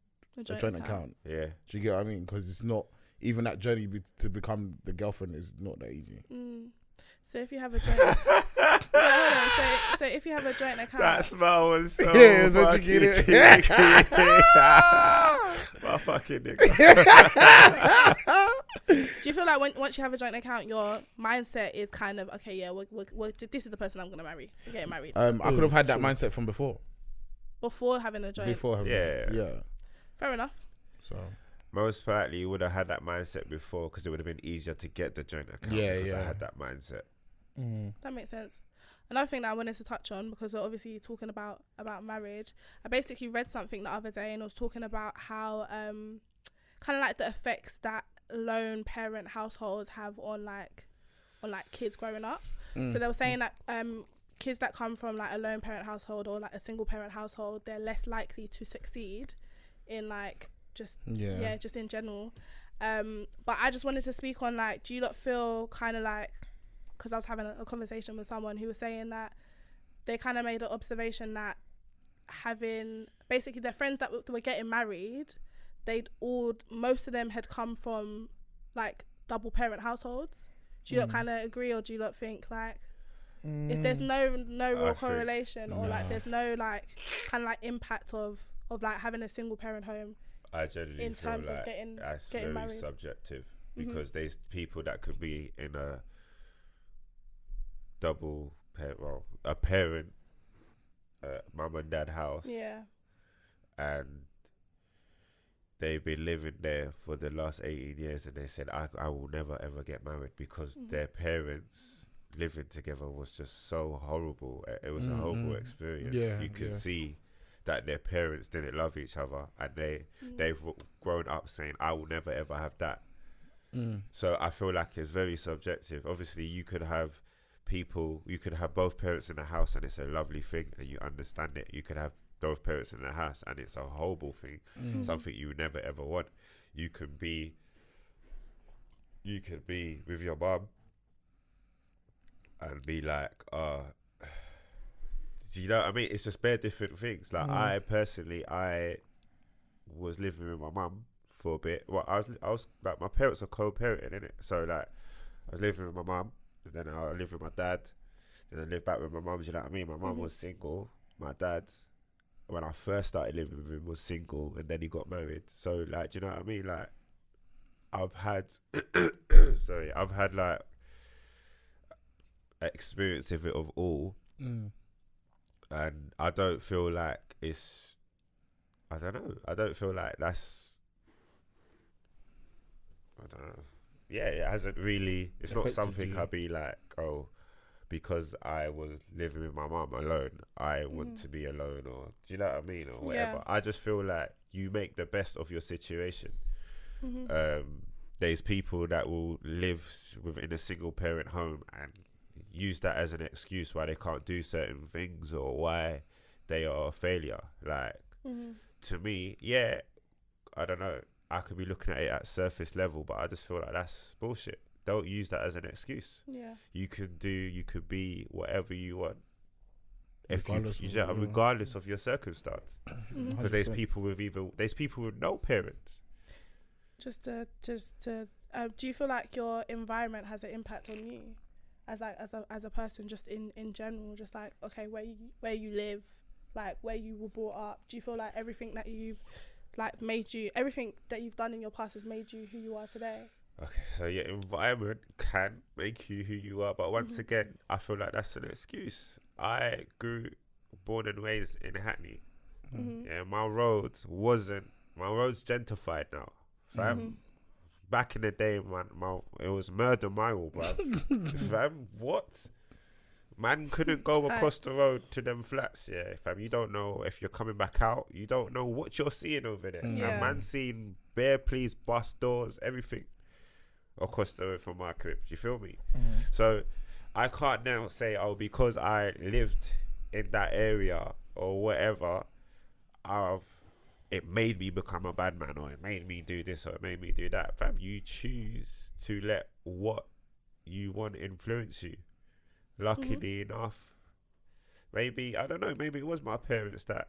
joint account. Yeah. Do you get what I mean? Because it's not even that journey to become the girlfriend is not that easy. So if you have a joint, so, hold on. So if you have a joint account, That smile was so Yeah, it was such a fucking cute- cheeky. My fucking nigga. do you feel like once you have a joint account, your mindset is kind of okay? Yeah, this is the person I'm gonna marry. We're getting married I could have had that mindset from before. before having a joint. Before having Yeah. Fair enough. So Most likely you would have had that mindset before because it would have been easier to get the joint account Yeah, because I yeah. had that mindset. That makes sense. Another thing that I wanted to touch on, because we're obviously talking about marriage, I basically read something the other day and it was talking about how kind of like the effects that lone parent households have on kids growing up. So they were saying that kids that come from like a lone parent household or like a single parent household, they're less likely to succeed in like just in general. But I just wanted to speak on like, do you not feel kind of like, because I was having a conversation with someone who was saying that they kind of made an observation that having basically their friends that were getting married, most of them had come from like double parent households. Do you not kind of agree, or do you not think like if there's no real correlation or like there's no like kind of like impact of like having a single parent home? I generally In feel terms of like getting that's very married. subjective because there's people that could be in a a parent, mum and dad house, and they've been living there for the last 18 years, and they said, I will never ever get married because their parents living together was just so horrible. It was a horrible experience. Yeah, you could see that their parents didn't love each other, and they've grown up saying, I will never ever have that. So I feel like it's very subjective. Obviously you could have both parents in the house and it's a lovely thing and you understand it. You could have both parents in the house and it's a horrible thing, something you would never ever want. You could be with your mum and be like, do you know what I mean? It's just bare different things. Like I was living with my mum for a bit. Well, I was like, my parents are co-parenting, innit? So like, I was living with my mum, and then I lived with my dad, then I lived back with my mum. Do you know what I mean? My mum was single. My dad, when I first started living with him, was single, and then he got married. So like, do you know what I mean? Like, I've had sorry, I've had like experience of it of all, and I don't feel like it's. I don't know. I don't feel like that's. I don't know. Yeah, it hasn't really. It's not something I'd be like, oh, because I was living with my mum alone, I want to be alone, or do you know what I mean, or whatever. I just feel like you make the best of your situation. There's people that will live within a single parent home and use that as an excuse why they can't do certain things or why they are a failure. Like, to me, yeah, I don't know. I could be looking at it at surface level, but I just feel like that's bullshit. Don't use that as an excuse. Yeah, you could be whatever you want, regardless of your circumstance. Because there's people with no parents. Do you feel like your environment has an impact on you, as a person, just in general, just like, okay, where you live, like where you were brought up? Do you feel like everything that you've everything that you've done in your past has made you who you are today? Okay, so your environment can make you who you are, but once again, I feel like that's an excuse. I born and raised in Hackney. Yeah, my roads gentrified now, fam. Back in the day, man, it was murder mile, bruv. Fam, what? Man couldn't go across the road to them flats, yeah. Fam, you don't know if you're coming back out. You don't know what you're seeing over there. And man seen bare police, bus doors, everything across the road from my crib. Do you feel me? So I can't now say, oh, because I lived in that area or whatever, it made me become a bad man, or it made me do this, or it made me do that. Fam, you choose to let what you want influence you. Luckily enough, maybe, I don't know, maybe it was my parents that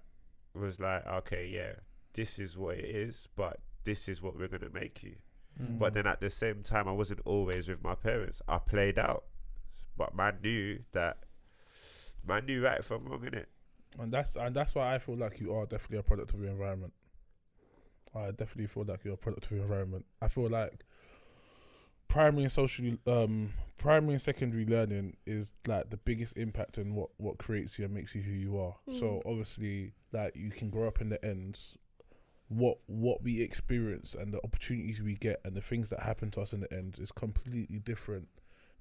was like, okay, yeah, this is what it is, but this is what we're going to make you. But then at the same time, I wasn't always with my parents. I played out, but man knew right from wrong, innit? And that's why I feel like you are definitely a product of your environment. I definitely feel like you're a product of your environment. I feel like primary and secondary learning is like the biggest impact in what creates you and makes you who you are. So obviously, like, you can grow up in the ends. What we experience and the opportunities we get and the things that happen to us in the ends is completely different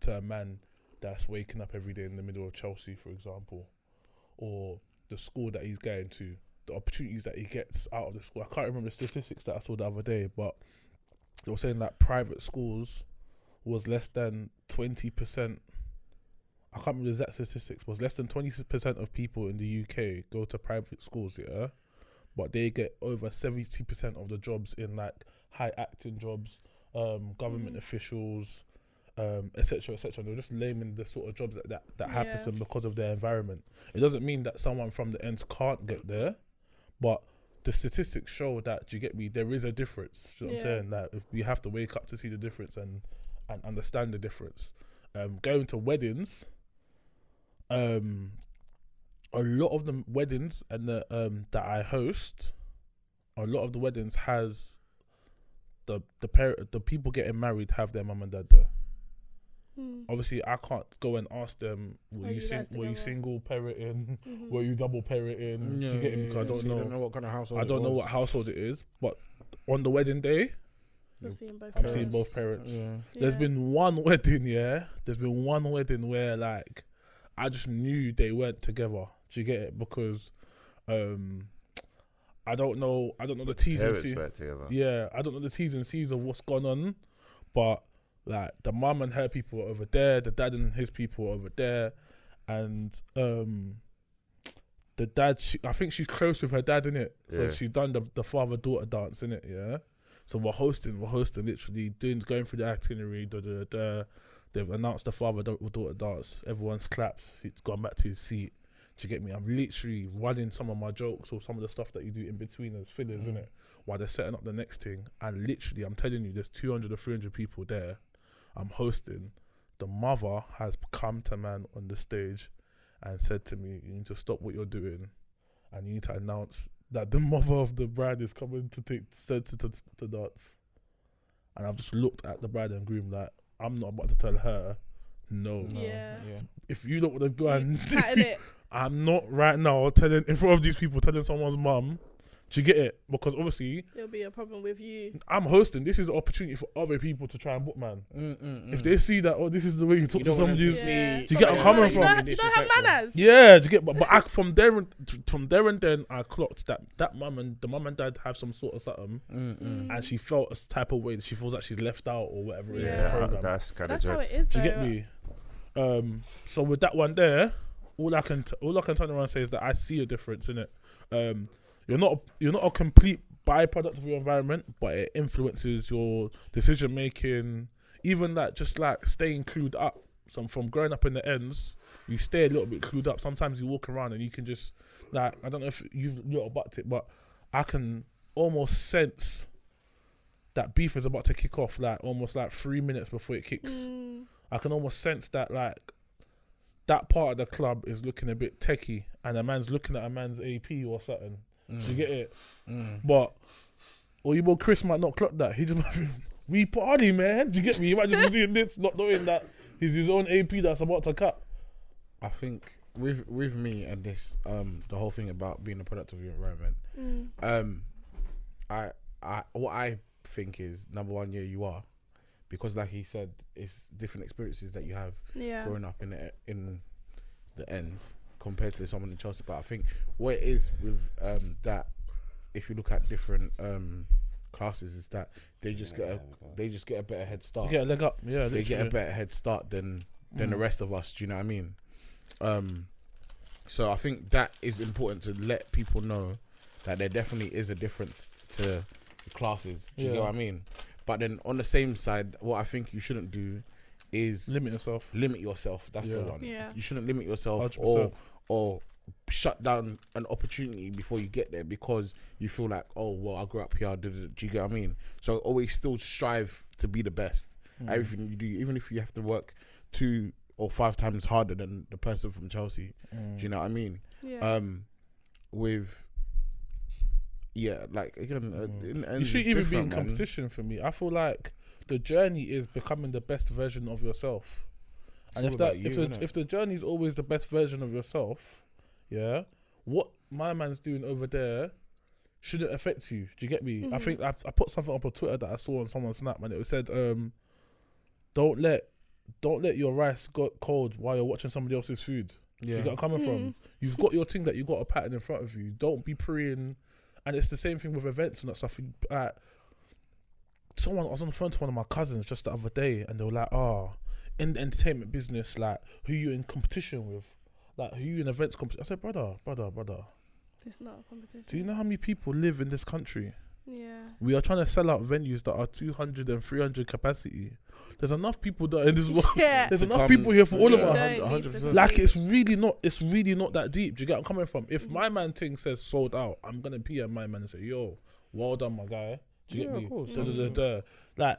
to a man that's waking up every day in the middle of Chelsea, for example, or the school that he's going to, the opportunities that he gets out of the school. I can't remember the statistics that I saw the other day, but they were saying that private schools was less than 20%. I can't remember the exact statistics, was less than 20% of people in the UK go to private schools, yeah? But they get over 70% of the jobs in like high acting jobs, government officials, etc., etc. They're just naming the sort of jobs that happen to them because of their environment. It doesn't mean that someone from the ends can't get there, but the statistics show that, do you get me, there is a difference. You know what I'm saying? That we have to wake up to see the difference and understand the difference. Going to weddings, a lot of the weddings and that I host, a lot of the weddings has the people getting married have their mum and dad there. Obviously, I can't go and ask them, were you single parenting, were you double parenting? Do you get me? Because I don't know what kind of household. I don't know what household it is, but on the wedding day, I'm seeing both parents. There's been one wedding, where like I just knew they weren't together. Do you get it? Because I don't know the T's and C's. Yeah, I don't know the T's and C's of what's gone on, but like the mum and her people are over there, the dad and his people are over there, and the dad, I think she's close with her dad, innit? So she's done the father-daughter dance, innit? Yeah. So we're hosting, literally going through the itinerary. They've announced the father-daughter dance. Everyone's claps. He's gone back to his seat. Do you get me? I'm literally running some of my jokes or some of the stuff that you do in between as fillers, innit? While they're setting up the next thing. And literally, I'm telling you, there's 200 or 300 people there. I'm hosting. The mother has come to man on the stage and said to me, you need to stop what you're doing and you need to announce that the mother of the bride is coming to dance. And I've just looked at the bride and groom like, I'm not about to tell her no. Yeah. If you don't want to go and Tighten it. I'm not right now telling in front of these people telling someone's mum. Do you get it? Because obviously There'll be a problem with you. I'm hosting. This is an opportunity for other people to try and book, man. If they see that, oh, this is the way you talk to somebody. Do you get where I'm coming from? You don't have manners. Yeah, do you get? But from there and then, I clocked that the mum and dad have some sort of something, and she felt a type of way that she feels like she's left out or whatever it is in the program. That's kind of That's how it is, Do though. you get me? So with that one there, all I can turn around and say is that I see a difference in it. You're not a complete byproduct of your environment, but it influences your decision making. Even that, just like staying clued up. So from growing up in the ends, you stay a little bit clued up. Sometimes you walk around and you can just like, I don't know if you've little bucked it, but I can almost sense that beef is about to kick off. Like almost like 3 minutes before it kicks. I can almost sense that like that part of the club is looking a bit techie, and a man's looking at a man's AP or something. Do you get it? But or you Chris might not clock that. He just might be, we party, man. Do you get me? He might just be doing this, not knowing that he's his own AP that's about to cut. I think with me and this the whole thing about being a product of your environment, what I think is number one, you are, because like he said, it's different experiences that you have growing up in the ends compared to someone in Chelsea. But I think what it is with that, if you look at different classes, is that they just get a better head start. Get a leg up, yeah. They get a better head start than the rest of us. Do you know what I mean? So I think that is important to let people know that there definitely is a difference to the classes. Do you get what I mean? But then on the same side, what I think you shouldn't do is limit yourself. That's the one. Yeah. You shouldn't limit yourself 100%. or shut down an opportunity before you get there because you feel like, oh well, I grew up here. Do you get what I mean? So always still strive to be the best. Everything you do, even if you have to work 2 or 5 times harder than the person from Chelsea. Do you know what I mean? Yeah. Like again, you should even be in competition. For me, I feel like the journey is becoming the best version of yourself. And if the journey is always the best version of yourself, what my man's doing over there shouldn't affect you. Do you get me? I think I put something up on Twitter that I saw on someone's snap, and it said, don't let your rice go cold while you're watching somebody else's food. Do you get where I'm coming from? You've got your thing that you got a pattern in front of you. Don't be preying. And it's the same thing with events and that stuff. I was on the phone to one of my cousins just the other day, and they were like, in the entertainment business, like, who you in competition with? Like, who you in events competition? I said, brother. It's not a competition. Do you know how many people live in this country? Yeah. We are trying to sell out venues that are 200 and 300 capacity. There's enough people that in this world. Yeah. There's enough people here for all of us. 100%. Like, it's really not that deep. Do you get where I'm coming from? If my man thing says sold out, I'm gonna PM my man and say, yo, well done, my guy. Do you get me? Of course. Like,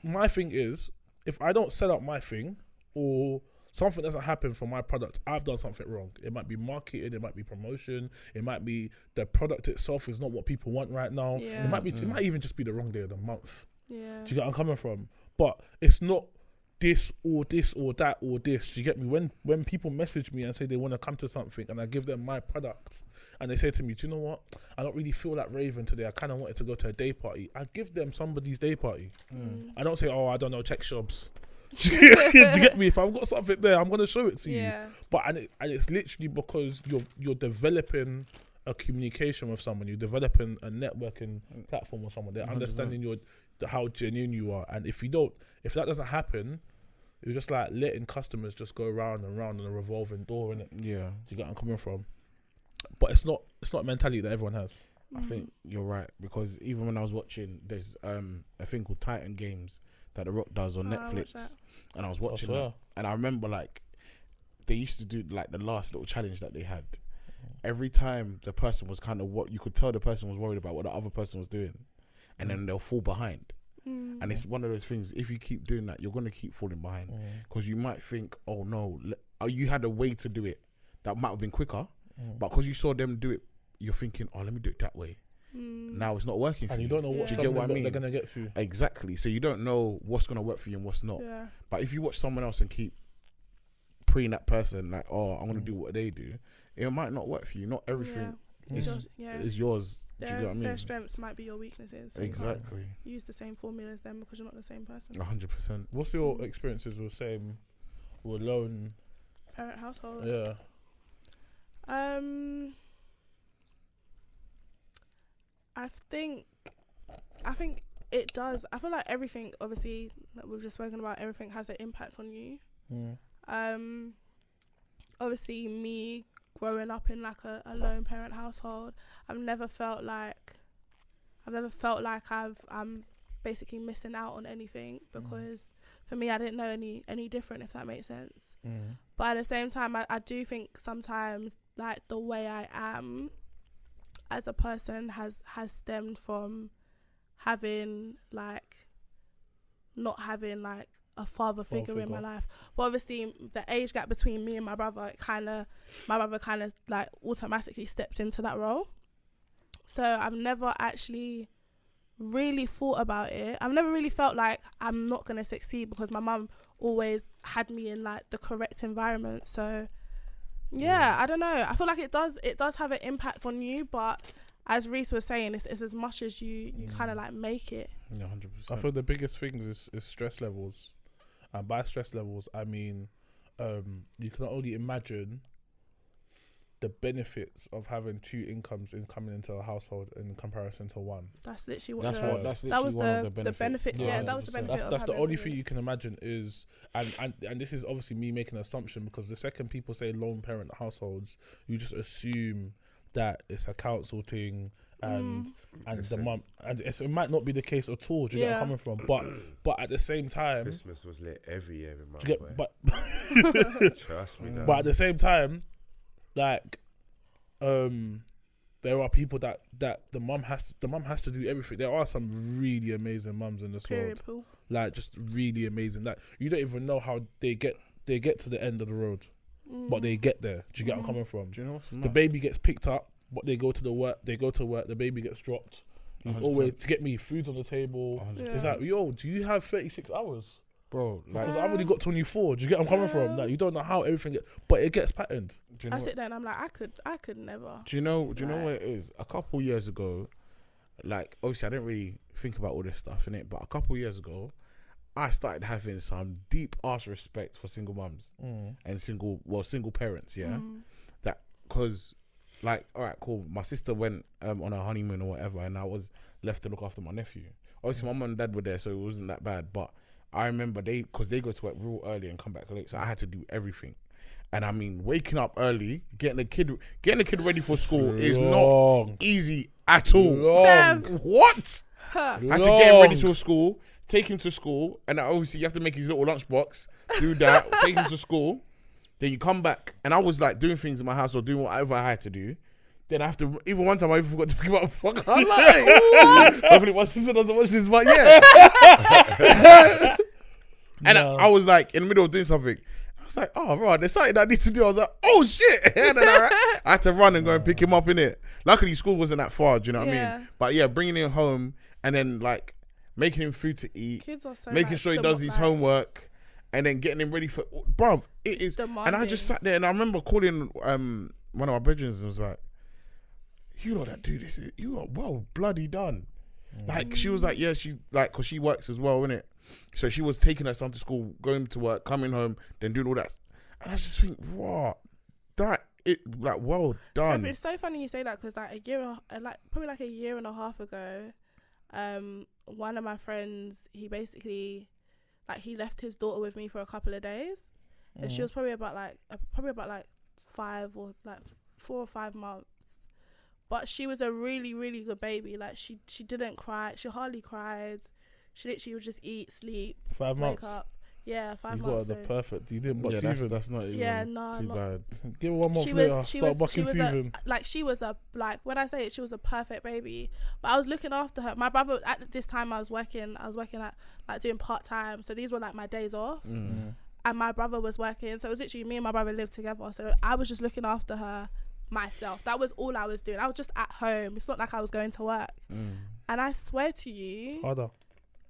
my thing is, if I don't set up my thing or something doesn't happen for my product, I've done something wrong. It might be marketing, it might be promotion, it might be the product itself is not what people want right now. Yeah. It might even just be the wrong day of the month. Yeah. Do you get where I'm coming from? But it's not this or that or this. Do you get me? When people message me and say they want to come to something and I give them my product and they say to me, do you know what? I don't really feel like raving today. I kind of wanted to go to a day party. I give them somebody's day party. I don't say, I don't know, check shops. Do you get me? If I've got something there, I'm gonna show it to you. But it's literally because you're developing a communication with someone, you're developing a networking platform with someone. They're understanding how genuine you are. And if that doesn't happen, it's just like letting customers just go round and round in a revolving door, innit? Yeah. Do you get where I'm coming from? But it's not a mentality that everyone has. I think you're right, because even when I was watching, there's a thing called Titan Games that The Rock does on Netflix, and I was watching that, and I remember like they used to do like the last little challenge that they had. Every time the person was kind of what you could tell the person was worried about what the other person was doing, and then they'll fall behind. And it's one of those things, if you keep doing that, you're going to keep falling behind, because you might think, oh no, you had a way to do it that might have been quicker, but because you saw them do it, you're thinking, oh, let me do it that way. Now it's not working for And you. you don't know what Do you get what I mean? they're gonna get through. Exactly. So you don't know what's gonna work for you and what's not. Yeah. But if you watch someone else and keep preying that person like, oh, I'm gonna do what they do, it might not work for you. Not everything is yours. Do you get what I mean? Their strengths might be your weaknesses. So Exactly. you can't use the same formula as them because you're not the same person. 100%. What's your experiences with lone Parent households. Yeah. I think it does. I feel like everything, obviously, that we've just spoken about, everything has an impact on you. Obviously, me growing up in like a lone parent household, I've never felt like I'm basically missing out on anything, because for me, I didn't know any different, if that makes sense. But at the same time, I do think sometimes like the way I am as a person has stemmed from having like not having like a father figure in my life. But obviously the age gap between me and my brother kind of like automatically stepped into that role. So I've never actually really thought about it. I've never really felt like I'm not gonna succeed, because my mum always had me in like the correct environment. So yeah, I don't know. I feel like it does have an impact on you, but as Reese was saying, it's as much as you kind of like make it. Yeah, 100%. I feel the biggest things is stress levels, and by stress levels I mean you can only imagine the benefits of having two incomes coming into a household in comparison to one. That's literally That was the the benefits. benefit. Yeah, that was the benefit. That's the only thing you can imagine is, and this is obviously me making an assumption, because the second people say lone parent households, you just assume that it's a council thing and the mum, and it might not be the case at all. Do you get where I'm coming from? But at the same time, Christmas was lit every year in my trust me. But at the same time, like, there are people that the mum has to do everything. There are some really amazing mums in this world, like just really amazing. Like you don't even know how they get to the end of the road, but they get there. Do you get where I'm coming from? Do you know what's The baby gets picked up, but they go to work. The baby gets dropped. Always to get me food on the table. It's like, yo, do you have 36 hours? Bro, like, Because I've only got 24. Do you get where I'm coming from? Like, you don't know how everything but it gets patterned. I sit there and I'm like, I could never. Do you know what it is? A couple years ago, like, obviously I didn't really think about all this stuff in it, but a couple years ago, I started having some deep ass respect for single mums and single parents. Yeah, that because, like, all right, cool. My sister went on her honeymoon or whatever, and I was left to look after my nephew. Obviously, my mum and dad were there, so it wasn't that bad. But I remember because they go to work real early and come back late, so I had to do everything. And I mean, waking up early, getting a kid ready for school is not easy at all. What? I had to get him ready for school, take him to school, and obviously you have to make his little lunchbox. Do that, take him to school. Then you come back, and I was like doing things in my house or doing whatever I had to do. Then I have to, even one time I even forgot to pick him up. Fuck, I'm like, hopefully my sister doesn't watch this, but yeah. And I was like in the middle of doing something. I was like, oh, right, there's something I need to do. I was like, oh shit. And then I had to run and go and pick him up in it. Luckily, school wasn't that far, do you know what I mean? But yeah, bringing him home and then like making him food to eat, Kids are so making sure he does his homework, and then getting him ready for, bruv, it is. Demanding. And I just sat there and I remember calling one of our brethren and was like, you know that dude, you are well bloody done. Like she was like, yeah, she like, cause she works as well, innit? So she was taking her son to school, going to work, coming home, then doing all that. And I just think, wow, like well done. It's so funny you say that, because like probably like a year and a half ago, one of my friends, he basically like he left his daughter with me for a couple of days, and she was probably about like 4 or 5 months. But she was a really, really good baby. Like she didn't cry. She hardly cried. She literally would just eat, sleep, 5 months. wake up. Yeah, 5 you months. You got the perfect. You didn't buck that's not even too bad. Give her 1 month later. Start bucking teething. She was when I say it, she was a perfect baby. But I was looking after her. My brother, at this time I was working at like doing part-time. So these were like my days off. And my brother was working. So it was literally me and my brother lived together. So I was just looking after her myself. That was all I was doing. I was just at home. It's not like I was going to work. And I swear to you, Harder.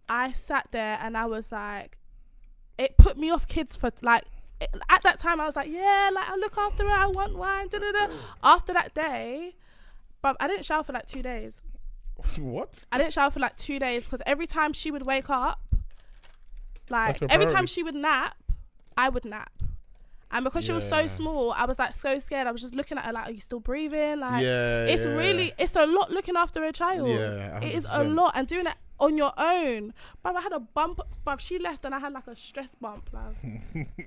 I sat there and I was like, it put me off kids for like, at that time I was like, yeah, like I look after her, I want one, da-da-da. After that day, but I didn't shower for like 2 days. What? I didn't shower for like 2 days because every time she would wake up, like That's your every time priority. she would nap, I would nap. And because she was so small, I was like so scared. I was just looking at her like, are you still breathing? Like, it's really, it's a lot looking after a child. Yeah, it is a 100%. lot. And doing it on your own. Bruv, I had a bump. Bruv, she left and I had like a stress bump. Like,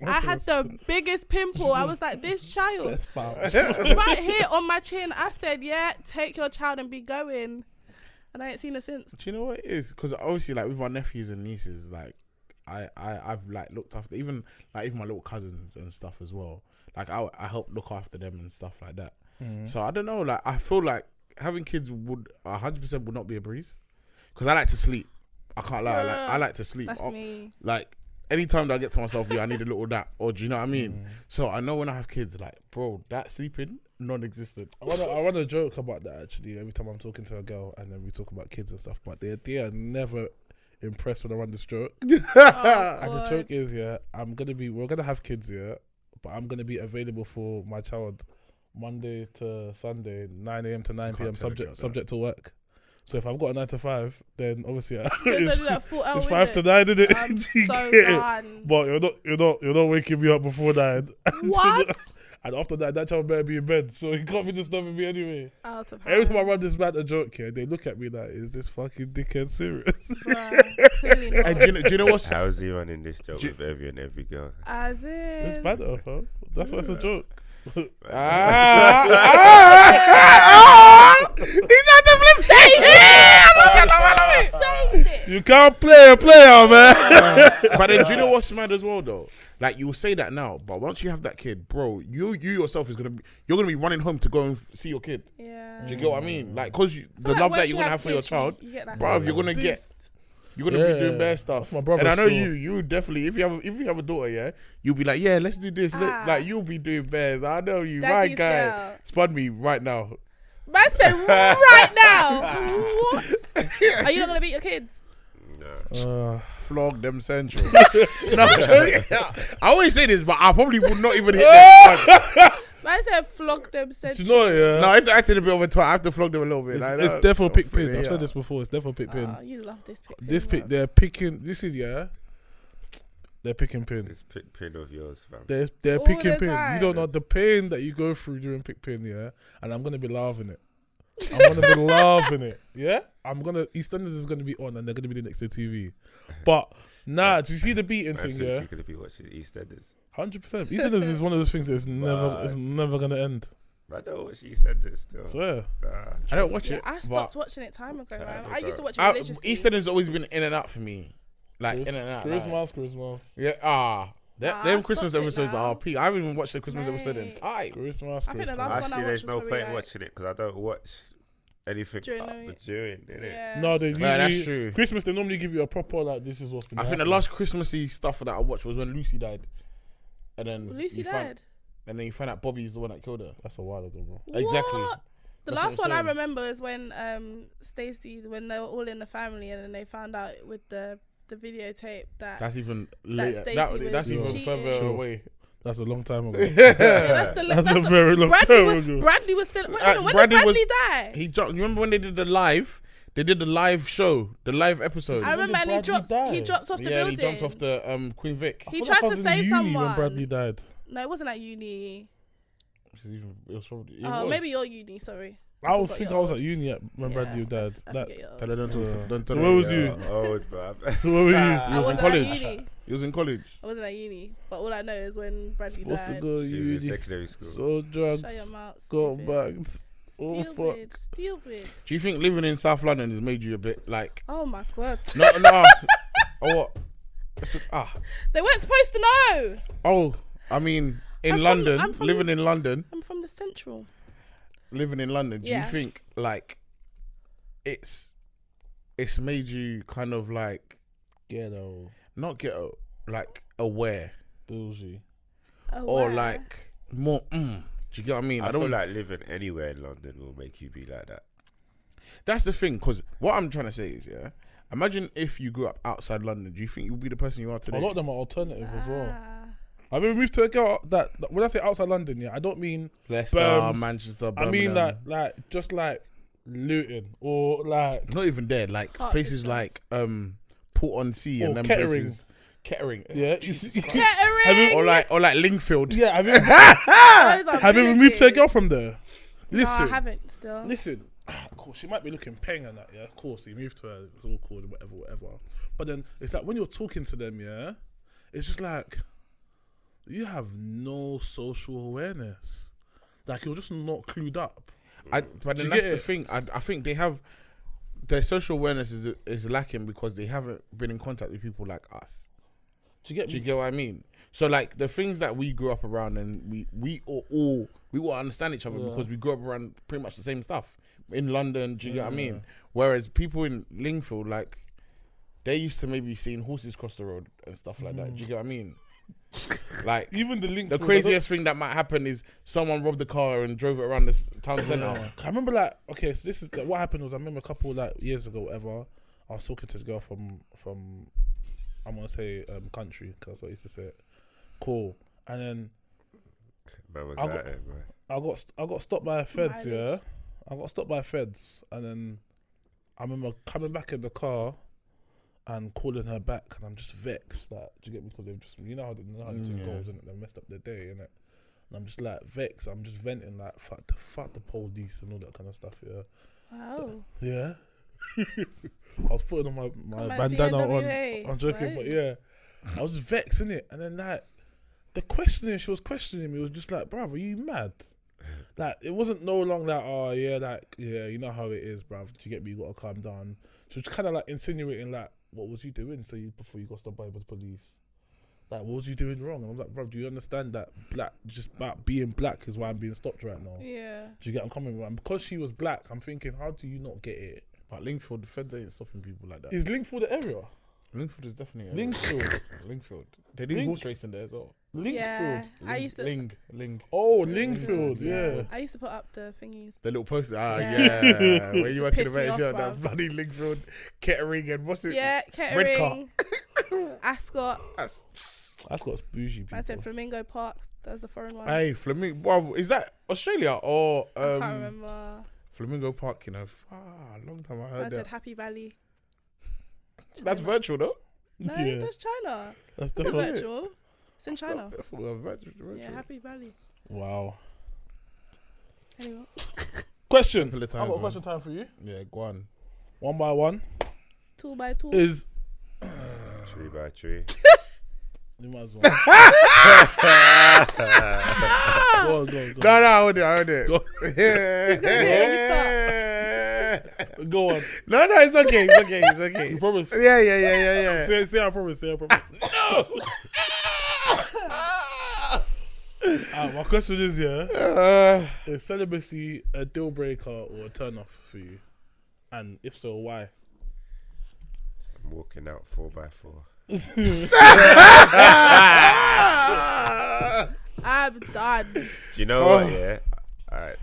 I had the biggest pimple. I was like, this child. Right here on my chin. I said, yeah, take your child and be going. And I ain't seen her since. Do you know what it is? Because obviously, like with my nephews and nieces, like I've like looked after even my little cousins and stuff as well. Like I help look after them and stuff like that. So I don't know. Like I feel like having kids would 100% would not be a breeze. Because I like to sleep. I can't lie. Like I like to sleep. That's me. Like anytime that I get to myself, I need a little nap. Or do you know what I mean? So I know when I have kids, like bro, that sleeping non-existent. I want to joke about that actually every time I'm talking to a girl and then we talk about kids and stuff, but they are never impressed when I run this joke. And the joke is, we're gonna have kids, but I'm gonna be available for my child Monday to Sunday, 9 a.m. to 9 p.m. subject to work. So if I've got a 9 to 5, then obviously it's 5 to 9, isn't it? I'm so done. But you're not waking me up before 9. What? And after that child better be in bed, so he can't be disturbing me anyway. Out of Every time I hand. run this man a joke here, they look at me like, is this fucking dickhead serious? Bruh, clearly not. And do you know what's How's he running this job with every and every girl? As in, It's banter, fam. That's why it's a joke. He's trying to flip. Say this. You can't play a player, man. But then do you know what's mad as well though? Like you will say that now, but once you have that kid, bro, you yourself you're gonna be running home to go and see your kid. Yeah. Do you get what I mean? Like, cause the Like, love once that you're gonna have for your kids, child, you get like bro, a you're gonna boost. get. You're gonna be doing bare stuff. That's my brother And I know still. you definitely. If you have a daughter, yeah, you'll be like, yeah, let's do this. Like you'll be doing bears. I know you, right, Daddy's guy. girl. Spud me right now. Man said right now. What? Are you not gonna beat your kids? Flog them central. No, I'm joking. I always say this, but I probably would not even hit them once. Man said flog them. Said Do you know, yeah? No, if they acted a bit over twat, I have to flog them a little bit. It's defo pick pin. I've said this before. It's defo pick pin. Oh, you love this pick. This pick, they're picking. This is they're picking pin. This pick pin of yours, fam. They're All picking the pin. time. You don't know the pain that you go through during pick pin, and I'm gonna be laughing it. I'm gonna be laughing it. Yeah, EastEnders is gonna be on, and they're gonna be next to the TV. But do you see the beating thing? You're Yeah, gonna be watching EastEnders. 100%. EastEnders is one of those things that's never gonna end. I don't watch EastEnders still. Swear. I don't watch it. I stopped watching it time ago, man. I used to watch it But religiously. EastEnders always been in and out for me. Like in and out. Like, Christmas. yeah. Them I Christmas stopped it episodes now. are peak. I haven't even watched the Christmas episode in Mate. time. Christmas. I think the last one I Actually, there's watched no was point probably in watching it because I don't watch anything During up the- during, innit? Yeah. No, they usually that's true. Christmas. They normally give you a proper like this is what's been. I think the happening. last Christmassy stuff that I watched was when Lucy died. And then Lucy you find- died. And then you find out Bobby's the one that killed her. That's a while ago, bro. Exactly. What? The That's last what one I'm I saying. remember is when Stacey, when they were all in the family, and then they found out with the videotape that That's even later. Stacey That's was even cheating. further Sure. away. That's a long time ago. yeah, that's a very long time ago. Bradley was still. When did Bradley Bradley die? He dropped. You remember when they did the live? They did the live show, the live episode. I remember, and Bradley he dropped off the Yeah, building. and he jumped off the Queen Vic. He I tried thought to I was in save uni someone. when Bradley died. No, it wasn't at uni. It was probably. It Oh, was. maybe your uni. Sorry. I was forgot think I you're was at old. uni when Yeah, Bradley died. I That, forget you're old. Tell her don't So tell her. where was you? You're old, bruv. so where were you? He I was in wasn't at college. uni. He was in college. I wasn't at uni, but all I know is when Bradley Supposed to died. go She was in uni. secondary school. So drugs. Shut your mouth. Got stupid. back. Oh Stupid. fuck. Stupid. Do you think living in South London has made you a bit like? Oh my god. No. Or what? They weren't supposed to know. Oh, I mean, in I'm London, from- living in London, I'm from the central. living in London. Do you Yeah. think like it's made you kind of like Ghetto. not like aware Bougie. or Aware. like more Do you get what I mean? I feel like living anywhere in London will make you be like that. That's the thing, because what I'm trying to say is, imagine if you grew up outside London. Do you think you'll be the person you are today? A lot of them are alternative as well. Have you ever moved to a girl that when I say outside London, I don't mean Leicester, Birmingham, Manchester, I mean Birmingham. like just like Luton or like Not even there, like places like Port-on-Sea and them Kettering. places. Kettering. Yeah. Kettering. Or like Lingfield. Yeah, have you Have ever moved to a girl from there? Listen. No, I haven't still. Listen, of course, she might be looking peng and that, of course, you moved to her, it's all cool, whatever. But then, it's like, when you're talking to them, it's just like, you have no social awareness. Like, you're just not clued up. But then that's the thing. I think they have, their social awareness is lacking because they haven't been in contact with people like us. Do you get what I mean? So, like, the things that we grew up around, and we all understand each other because we grew up around pretty much the same stuff. In London, do you get what I mean? Whereas people in Lingfield, like, they used to maybe seeing horses cross the road and stuff like that. Do you get what I mean? Like, Even the craziest thing that might happen is someone robbed the car and drove it around the town centre. I remember, like, okay, so this is what happened was I remember a couple like years ago, whatever. I was talking to this girl from I'm gonna say country because that's what I used to say. Cool, and then I got stopped by feds. Mileage. I got stopped by feds, and then I remember coming back in the car and calling her back, and I'm just vexed. Like, do you get me? Because they've just, you know how the goes, and they messed up their day, innit? And I'm just like vexed. I'm just venting like fuck the police and all that kind of stuff. Yeah. Wow. Yeah. I was putting on my bandana on. I'm joking, right? but yeah, I was vexed, innit? And then like the questioning she was questioning me was just like, bruv, are you mad? Like, it wasn't no long like, oh yeah, like, yeah, you know how it is, bruv. Do you get me? You gotta calm down. She was kind of like insinuating like, what was you doing before you got stopped by the police? Like, what was you doing wrong? And I'm like, bruv, do you understand that just about being black is why I'm being stopped right now? Yeah. Do you get? I'm coming from? And because she was black, I'm thinking, how do you not get it? But Lingfield, the feds ain't stopping people like that. Is Lingfield the area? Lingfield is definitely Lingfield. Lingfield. They do horse racing there as well. Lingfield. Yeah. I used to. Ling. Oh, Lingfield, yeah. I used to put up the thingies. The little poster. Yeah. Where you working Piss me about off, that bruv. bloody Lingfield, Kettering, and what's it? Yeah, Kettering. Ascot. That's got bougie people. I said Flamingo Park. That's the foreign one. Hey, Flamingo. Wow, is that Australia or I can't remember. Flamingo Park? You know, long time I heard I that. said Happy Valley. That's virtual though. No, Yeah. that's China. That's It's the virtual. It's in China. I thought it was virtual. Yeah, Happy Valley. Wow. Anyway. Question. Simple I've times, got a man. question time for you. Yeah, go on. 1 by 1 2 by 2. is. Tree by tree. You might as well. Go on. No, I heard it. Go. Go on. No, it's okay. It's okay. You promise? Yeah. Say I promise. No. My question is, is celibacy a deal breaker or a turn off for you? And if so, why? I'm walking out 4x4. I'm done. Do you know what? Yeah. Alright.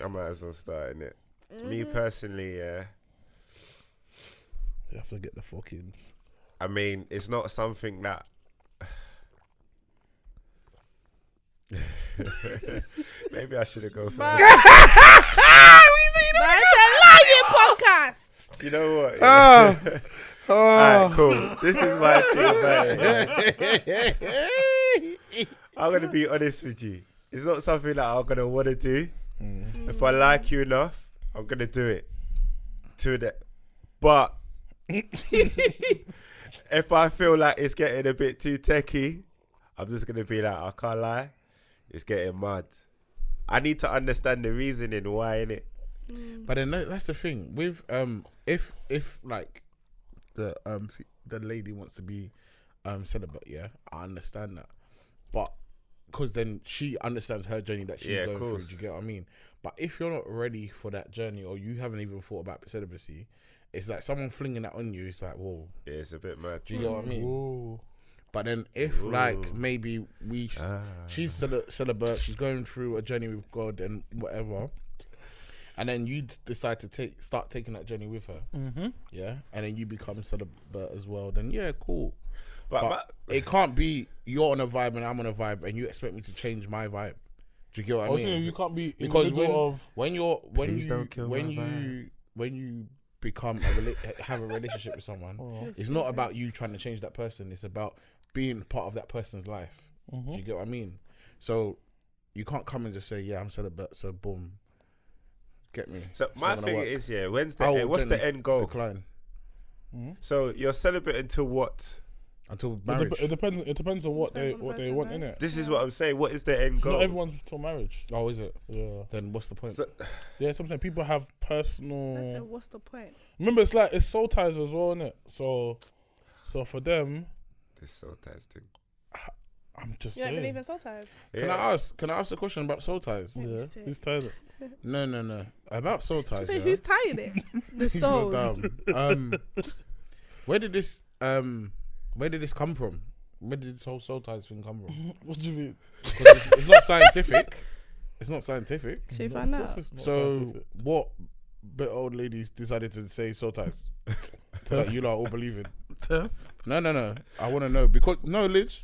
I might as well start in it. Me personally, You have to get the fuckings. I mean, it's not something that. Maybe I should have go first. It's a lying podcast. Do you know what? Oh. Alright, cool. This is my thing. I'm gonna be honest with you. It's not something that I'm gonna want to do. If I like you enough, I'm gonna do it. To that, but if I feel like it's getting a bit too techie, I'm just gonna be like, I can't lie, it's getting mad. I need to understand the reasoning why, innit? But then that's the thing with if like the lady wants to be celibate, yeah, I understand that, but because then she understands her journey that she's going through. Do you get what I mean? But if you're not ready for that journey, or you haven't even thought about celibacy, it's like someone flinging that on you. It's like, whoa, Yeah, it's a bit mad. do you get what I mean? Ooh. But then if like maybe she's celibate, she's going through a journey with God and whatever, and then you decide to start taking that journey with her, yeah, and then you become celibate as well, then yeah, cool. But it can't be you're on a vibe and I'm on a vibe and you expect me to change my vibe. Do you get what I mean? You can't be because when you become have a relationship with someone, it's not about you trying to change that person. It's about being part of that person's life. Do you get what I mean? So you can't come and just say, yeah, I'm celibate, so boom, get me. So my thing is, what's the end goal? Decline. So you're celibate until what? Until marriage. It depends on what they want, innit? This is what I'm saying. What is the end goal? Not everyone's till marriage. Oh, is it? Yeah. Then what's the point? Yeah, sometimes people have personal. I said, what's the point? Remember, it's soul ties as well, innit? So for them, this soul ties thing. I'm just You don't saying. believe in soul ties? Can I ask a question about soul ties? Yeah. Who's tied it? No. About soul ties. Just say who's tying it? The souls. Where did this come from? Where did this whole soul ties thing come from? What do you mean? It's not scientific. It's not scientific. Should we find out? So what bit old ladies decided to say soul ties that you lot all believe in? No. I want to know because Lidge.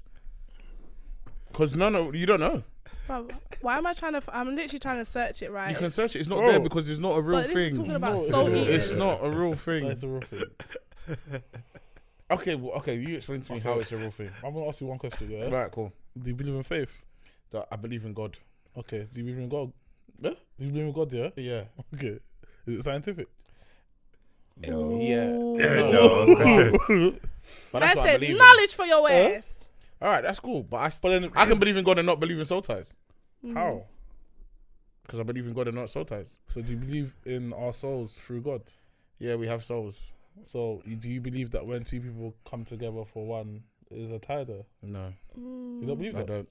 Because no, you don't know. Bro, why am I trying to? I'm literally trying to search it. Right. You can search it. It's not there because it's not a real But this thing. is talking about No, soul eaters. It's not a real thing. That's a real thing. Okay. You explain to me how it's a real thing. I'm gonna ask you one question. Yeah. Right, cool. Do you believe in faith? That I believe in God. Okay. Do you believe in God? Huh? Do you believe in God? Yeah. Yeah. Okay. Is it scientific? No. Yeah. No. But I that's what I said believe in. knowledge for your ass. All right, that's cool. But then I can believe in God and not believe in soul ties. How? Because I believe in God and not soul ties. So do you believe in our souls through God? Yeah, we have souls. So do you believe that when two people come together for one, is a tie there? No, You don't believe I that? don't.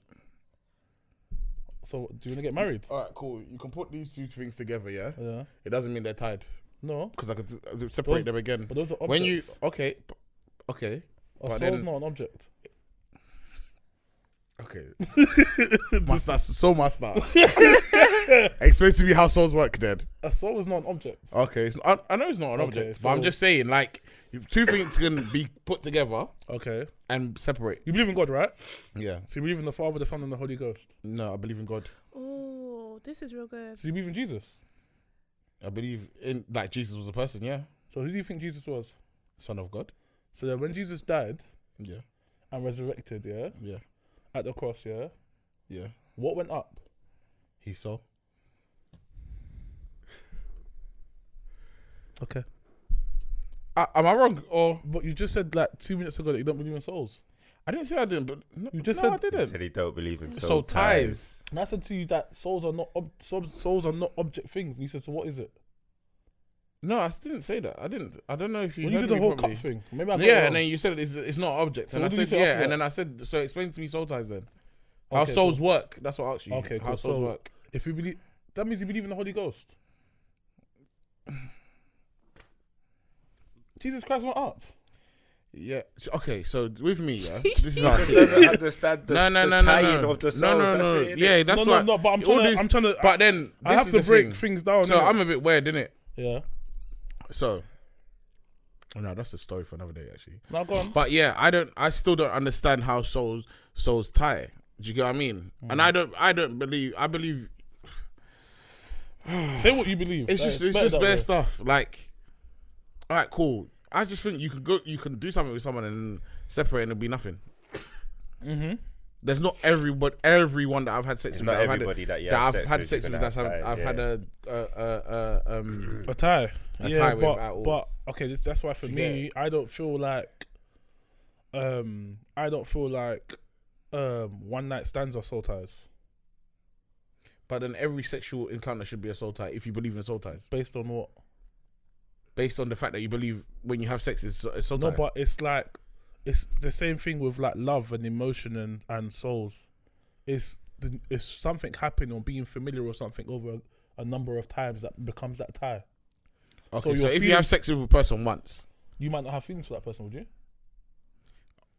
So do you want to get married? All right, cool. You can put these two things together, yeah? Yeah. It doesn't mean they're tied. No. Because I could separate them again. But those are objects. When you... Okay. A but soul's then- not an object. Okay. Master, so master. Explain to me how souls work then. A soul is not an object. Okay. I know it's not an Okay, object, but I'm so- just saying, like, two things can be put together Okay. and separate. You believe in God, right? Yeah. So you believe in the Father, the Son, and the Holy Ghost. No, I believe in God. Oh, this is real good. So you believe in Jesus. I believe in, like, Jesus was a person, yeah? So who do you think Jesus was? Son of God. So that when Jesus died Yeah. and resurrected, yeah, Yeah. at the cross, yeah, Yeah. what went up? His soul. Okay. Am I wrong? Or But you just said like 2 minutes ago that you don't believe in souls. I didn't say I didn't, but no, You just no, said- I He didn't. said he don't believe in Soul ties. And I said to you that souls are not souls are not object things. And you said, so what is it? No, I didn't say that. I don't know if you When you heard did the me whole properly. cup thing, maybe I got it Yeah, wrong. and then you said it's not an object, So and I what did you said say yeah, after and that? then I said so. Explain to me soul ties then. How Okay, souls cool. work? That's what I asked you. Okay, How cool. souls So- work? If you believe, that means you believe in the Holy Ghost. Jesus Christ went up. Yeah. Okay. So with me, yeah. This is how I He see it. doesn't understand the, No. the tying of the souls. No. That's it, innit? Yeah, that's no, what. no, but I'm all trying this- to. I'm trying to. But then I this have is to the break thing. things down. So innit? I'm a bit weird, innit? Yeah. So. Oh, no, that's a story for another day, actually. Now go on. But yeah, I still don't understand how souls tie. Do you get what I mean? And I don't believe. I believe Say what you believe. it's Like, just better that bare way. stuff. Like, all right, cool. I just think you can do something with someone and separate and it'll be nothing. Mm-hmm. There's not everyone that I've had sex It's with. not that I've had everybody that you that have I've had sex you're with. gonna That's have I've had A tie. A yeah, tie with but at all. but okay, that's why for Do you me, get I don't feel like one night stands are soul ties But then every sexual encounter should be a soul tie if you believe in soul ties. based on what? Based on the fact that you believe when you have sex is a soul No, tie. but it's like it's the same thing with like love and emotion and souls. It's something happening or being familiar with something over a number of times that becomes that tie. Okay, so so your if you have sex with a person once, You might not have feelings for that person, would you?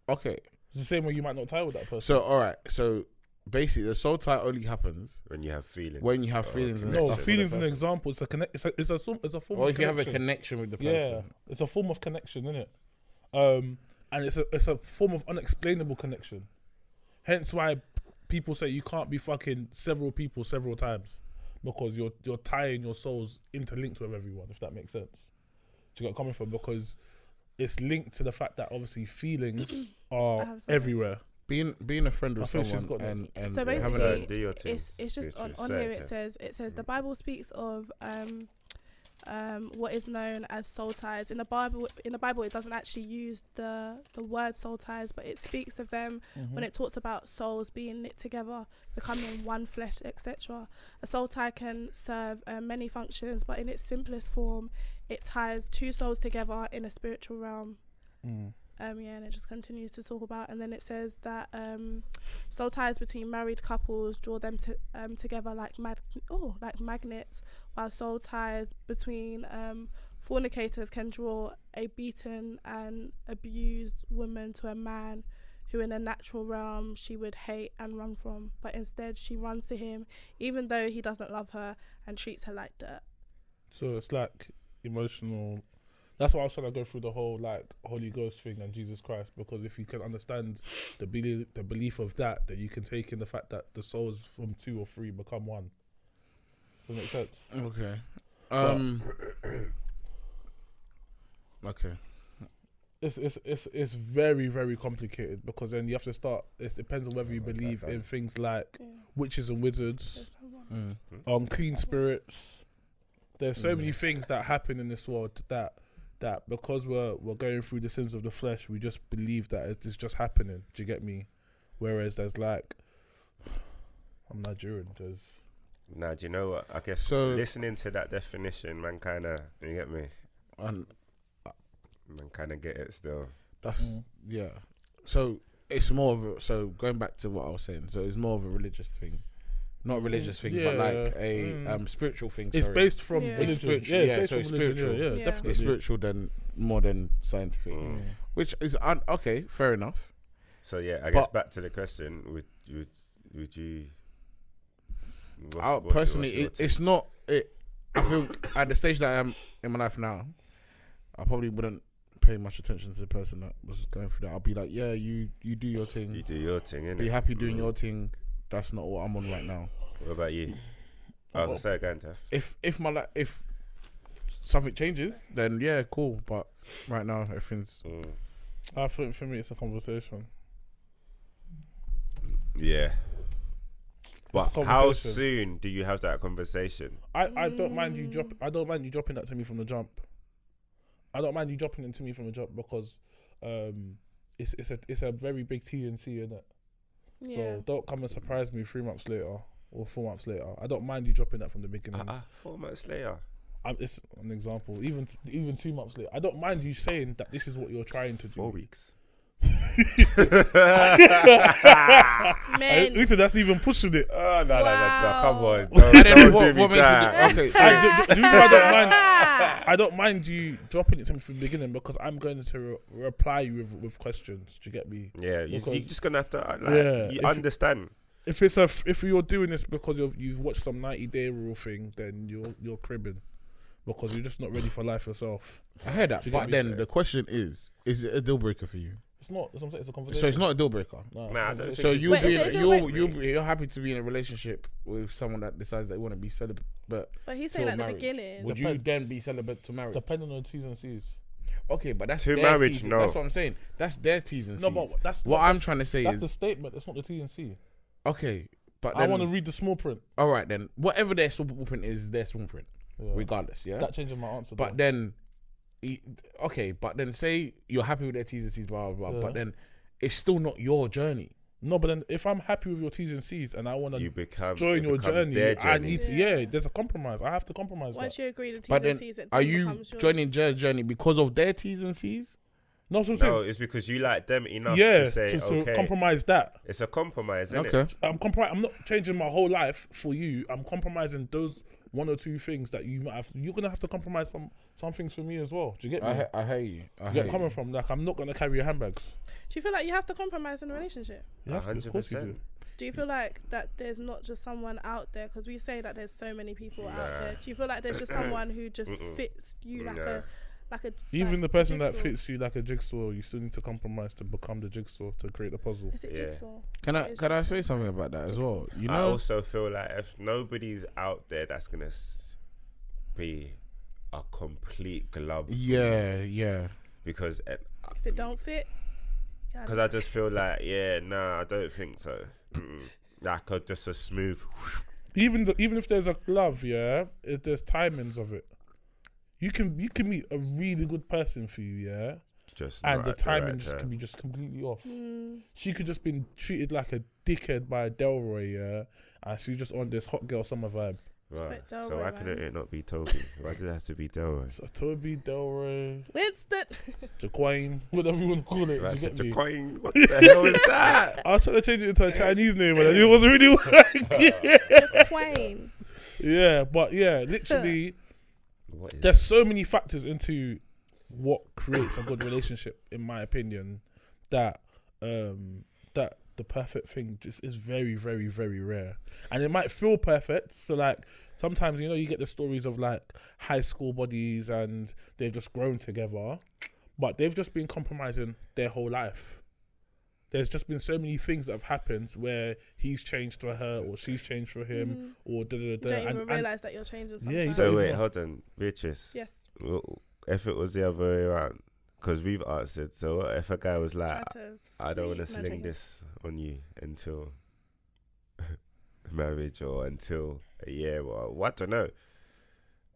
okay, It's the same way you might not tie with that person. So all right, so basically, the soul tie only happens when you have feelings. when you have feelings. And No, stuff feelings with an the person. example. It's a connect. It's a form. Or of if you have a connection. connection with the person. Yeah, it's a form of connection, isn't it? And it's a form of unexplainable connection. Hence why people say you can't be fucking several people several times, because you're tying your souls interlinked with everyone. If that makes sense, do you get coming from? Because it's linked to the fact that obviously feelings are everywhere. Being a friend with someone and so having basically, a it's just on here. It says the Bible speaks of what is known as soul ties. In the Bible, it doesn't actually use the word soul ties, but it speaks of them when it talks about souls being knit together, becoming one flesh, etc. A soul tie can serve many functions, but in its simplest form, it ties two souls together in a spiritual realm. And it just continues to talk about, and then it says that soul ties between married couples draw them together like magnets, while soul ties between fornicators can draw a beaten and abused woman to a man who in a natural realm she would hate and run from, but instead she runs to him even though he doesn't love her and treats her like dirt. So it's like emotional. That's why I was trying to go through the whole like Holy Ghost thing and Jesus Christ, because if you can understand the belief of that, then you can take in the fact that the souls from two or three become one. Does that make sense? Okay. Okay. It's very, very complicated, because then you have to start. It depends on whether you believe in things like witches and wizards, clean spirits. There's so many things that happen in this world that because we're going through the sins of the flesh, we just believe that it's just happening. Do you get me? Whereas there's like, I'm Nigerian. Nah, do you know what? I guess listening to that definition, man, kind of, you get me? Man, kind of get it still. That's yeah. So it's more of so going back to what I was saying. So it's more of a religious thing. Not a religious thing, but like a spiritual thing. It's based from religion. It's spiritual. Yeah, so it's spiritual. Yeah, definitely. It's spiritual more than scientific, which is okay. Fair enough. So yeah, I guess back to the question: Would you? Personally, it's not. I think at the stage that I am in my life now, I probably wouldn't pay much attention to the person that was going through that. I'll be like, yeah, you do your thing. You do your thing, innit? Be happy doing your thing. That's not what I'm on right now. What about you? I was gonna say again, Tef. If something changes, then yeah, cool. But right now, everything's. I think for me, it's a conversation. Yeah. But how soon do you have that conversation? I don't mind you dropping that to me from the jump. I don't mind you dropping it to me from the jump, because it's a very big T&C, isn't it? Yeah. So don't come and surprise me 3 months later or 4 months later. I don't mind you dropping that from the beginning. 4 months later. It's an example. Even 2 months later. I don't mind you saying that this is what you're trying to do. 4 weeks. Man. Listen, that's even pushing it. Oh no, come on. What makes it? Okay. I don't mind you dropping it to me from the beginning, because I'm going to reply you with questions. Do you get me? Yeah, you're just gonna have to you understand. If you're doing this because you've watched some 90-day rule thing, then you're cribbing, because you're just not ready for life yourself. I heard that, but then the question is it a deal breaker for you? It's not. It's a conversation. So it's not a deal breaker. No, I don't so think you're happy to be in a relationship with someone that decides they want to be celibate, but he's saying at the beginning. Would you then be celibate to marriage? Depending on the T's and C's. Okay, but that's to their marriage. T's. No, that's what I'm saying. That's their T's and C's. No, but that's what I'm trying to say. That's the statement. It's not the T and C. Okay, but I want to read the small print. All right, then whatever their small print is, their small print, regardless. Yeah, that changes my answer. But then, but then say you're happy with their T's and C's, blah blah blah. But then it's still not your journey. No, but then if I'm happy with your T's and C's and I want to join your journey, I need to. There's a compromise. I have to compromise. Once you agree to T's but and then, C's, are you joining their journey because of their T's and C's, No, that's what I'm saying. No, it's because you like them enough Yeah, to say, to okay. compromise that. It's a compromise, isn't Okay. it? I'm not changing my whole life for you. I'm compromising those one or two things that you might have. You're gonna have to compromise some things for me as well. Do you get me? I hear you. You get where I'm coming from. Like, I'm not gonna carry your handbags. Do you feel like you have to compromise in a relationship? You have to, of course you 100%. do. Do you feel like that there's not just someone out there? Because we say that there's so many people out there. Do you feel like there's just someone who just fits you like a Even the person that jigsaw? fits you like a jigsaw, you still need to compromise to become the jigsaw to create the puzzle. Is it Yeah. jigsaw? Can I say something about that as well? You I know, also feel like if nobody's out there that's gonna be a complete glove. yeah. Because If it don't fit, because I just feel like I don't think so. Like just a smooth. Even if there's a glove, there's timings of it. You can meet a really good person for you, Just and not the at the timing right just time. can be just completely off. She could just been treated like a dickhead by Delroy, and she's just on this hot girl summer vibe. Right. Respect So Delroy, why couldn't man. it not be Toby? Why did it have to be Delroy? So Toby, Delroy, Winston. Jaquain, whatever you want to call it. Right, Do so you get me? Jaquain, what the hell is that? I was trying to change it into a Chinese name, but it wasn't really working. Quain. Yeah, but literally, What is there's so many factors into what creates a good relationship, in my opinion, that that the perfect thing just is very, very, very rare. And it might feel perfect. So like sometimes, you get the stories of like high school buddies and they've just grown together, but they've just been compromising their whole life. There's just been so many things that have happened where he's changed for her or she's changed for him or da da You da. don't even realise that you're changing sometimes. Yeah, you So don't wait, even- hold on, Beatrice. Yes. If it was the other way around, because we've answered. So what if a guy was like, Try to I don't want to sleep, no, sling take it. this on you until marriage or until a year or what? I don't know.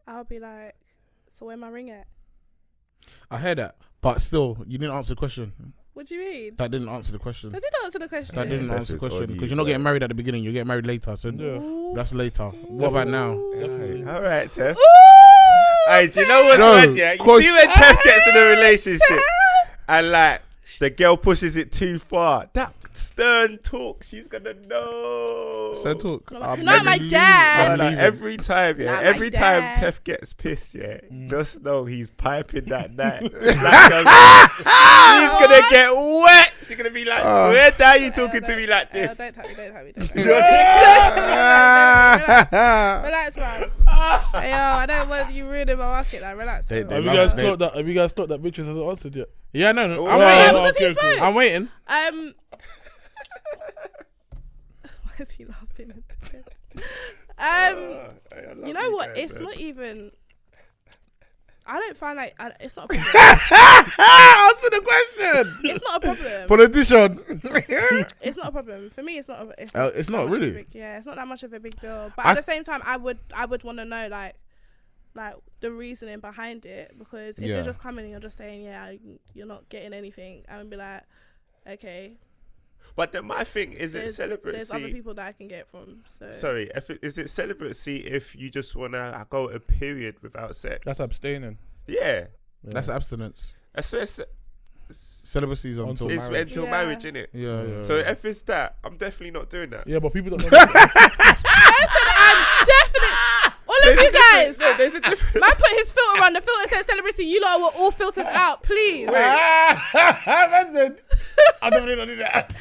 I'll be like, so where my ring at? I heard that, but still, you didn't answer the question. What do you mean? That didn't answer the question. I did answer the question. That didn't That answer the is question odd, because you you're not getting guys. married at the beginning. You get married later, so Ooh. that's later. What about now? All right, Tef. Ooh, Hey, do you know what's No, mad, yeah? You cause- see when Tef gets in a relationship and like the girl pushes it too far, that stern talk, she's gonna know. So talk. Not my dad. I'm Like, leaving. every time, Not my every time dad. Tef gets pissed, just know he's piping that night. Like, he's gonna get wet. She's gonna be like, swear down you talking to me like this. Don't tell me. Relax, man. Hey, yo, I don't want you ruining my market. Like, relax. They- bro. they Have you love guys it. thought that? Have you guys thought that Beatrice hasn't answered yet? Yeah, no. Oh, I'm yeah, waiting. because he spoke. I'm waiting. Why is he laughing at the you know what? It's not even. I don't find like it's not a problem. Answer the question. It's not a problem. Politician. It's not a problem for me. It's not it's that not much of a really. big- yeah, it's not that much of a big deal. But I- at the same time, I would want to know like the reasoning behind it, because if Yeah. you're just coming and you're just saying you're not getting anything, I would be like, okay, But then my thing is it there's other celibacy. people that I can get from. So Sorry, is it celibacy if you just wanna go a period without sex? That's abstaining. Yeah, That's abstinence. I swear it's Celibacy is until it's marriage. until Yeah. marriage, innit? Yeah. So if it's that, I'm definitely not doing that. Yeah, but people don't know. I'm definitely. All of you guys. There's a difference. Man put his filter on. The filter says celibacy. You lot were all filtered out, please. I definitely not do that.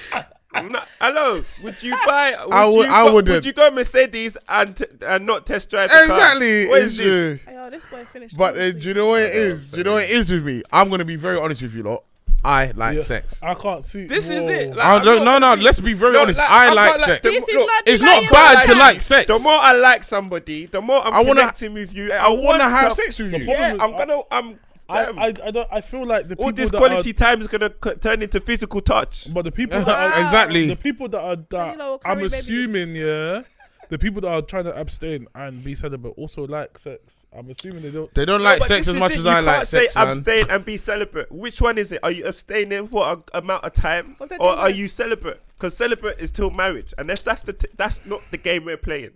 Hello, would you buy? I wouldn't. Would you go Mercedes and not test drive the car? Exactly. What It's is this? true. Hey, yo, this boy finished. But all do you know what it is? Do you know what it is with me? I'm gonna be very honest with you lot. I like Yeah. sex. I can't see. This is Whoa. it. Like, I'm not- No. Let's be very No, honest. like, I I'm like not like sex. the- This is look, not. It's denying not bad my to life. like sex. The more I like somebody, the more I'm I wanna- connecting with you. I want to have to- sex with you. Yeah, problem I'm I don't. I feel like the people all this that quality time is gonna turn into physical touch. but the people that are Exactly. the people that are You know, I'm curry babies. assuming, the people that are trying to abstain and be celibate also like sex. I'm assuming they don't. They don't like But sex this as is much it, as you I can't like say sex, man. abstain and be celibate. Which one is it? Are you abstaining for an amount of time, What's that or time are like? you celibate? Because celibate is till marriage, and if that's that's not the game we're playing.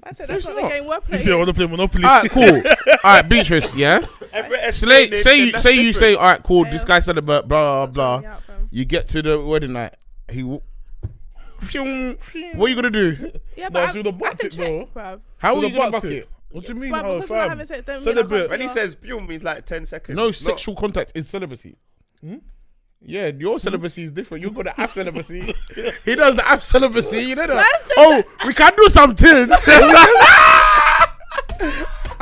I said that's not the not. game we're You playing. say I want to play Monopoly. Alright, cool. Alright, Beatrice, yeah? Say you say, all right, cool. This guy celibate, blah blah Sorting me blah. out, fam. You get to the wedding night. What are you gonna do? Yeah, No, but she would've I bucked can it, check, though. bruv. How are With you a gonna bucket. bucket? What do you mean? But Oh, because we're not fam. having sex, don't mean I Celibate. can't When he see says "pew" means like 10 seconds. No Not- sexual contact is celibacy. Yeah, your celibacy is different. You've got the app celibacy. He does the app celibacy. You know that? Oh, we can do some things.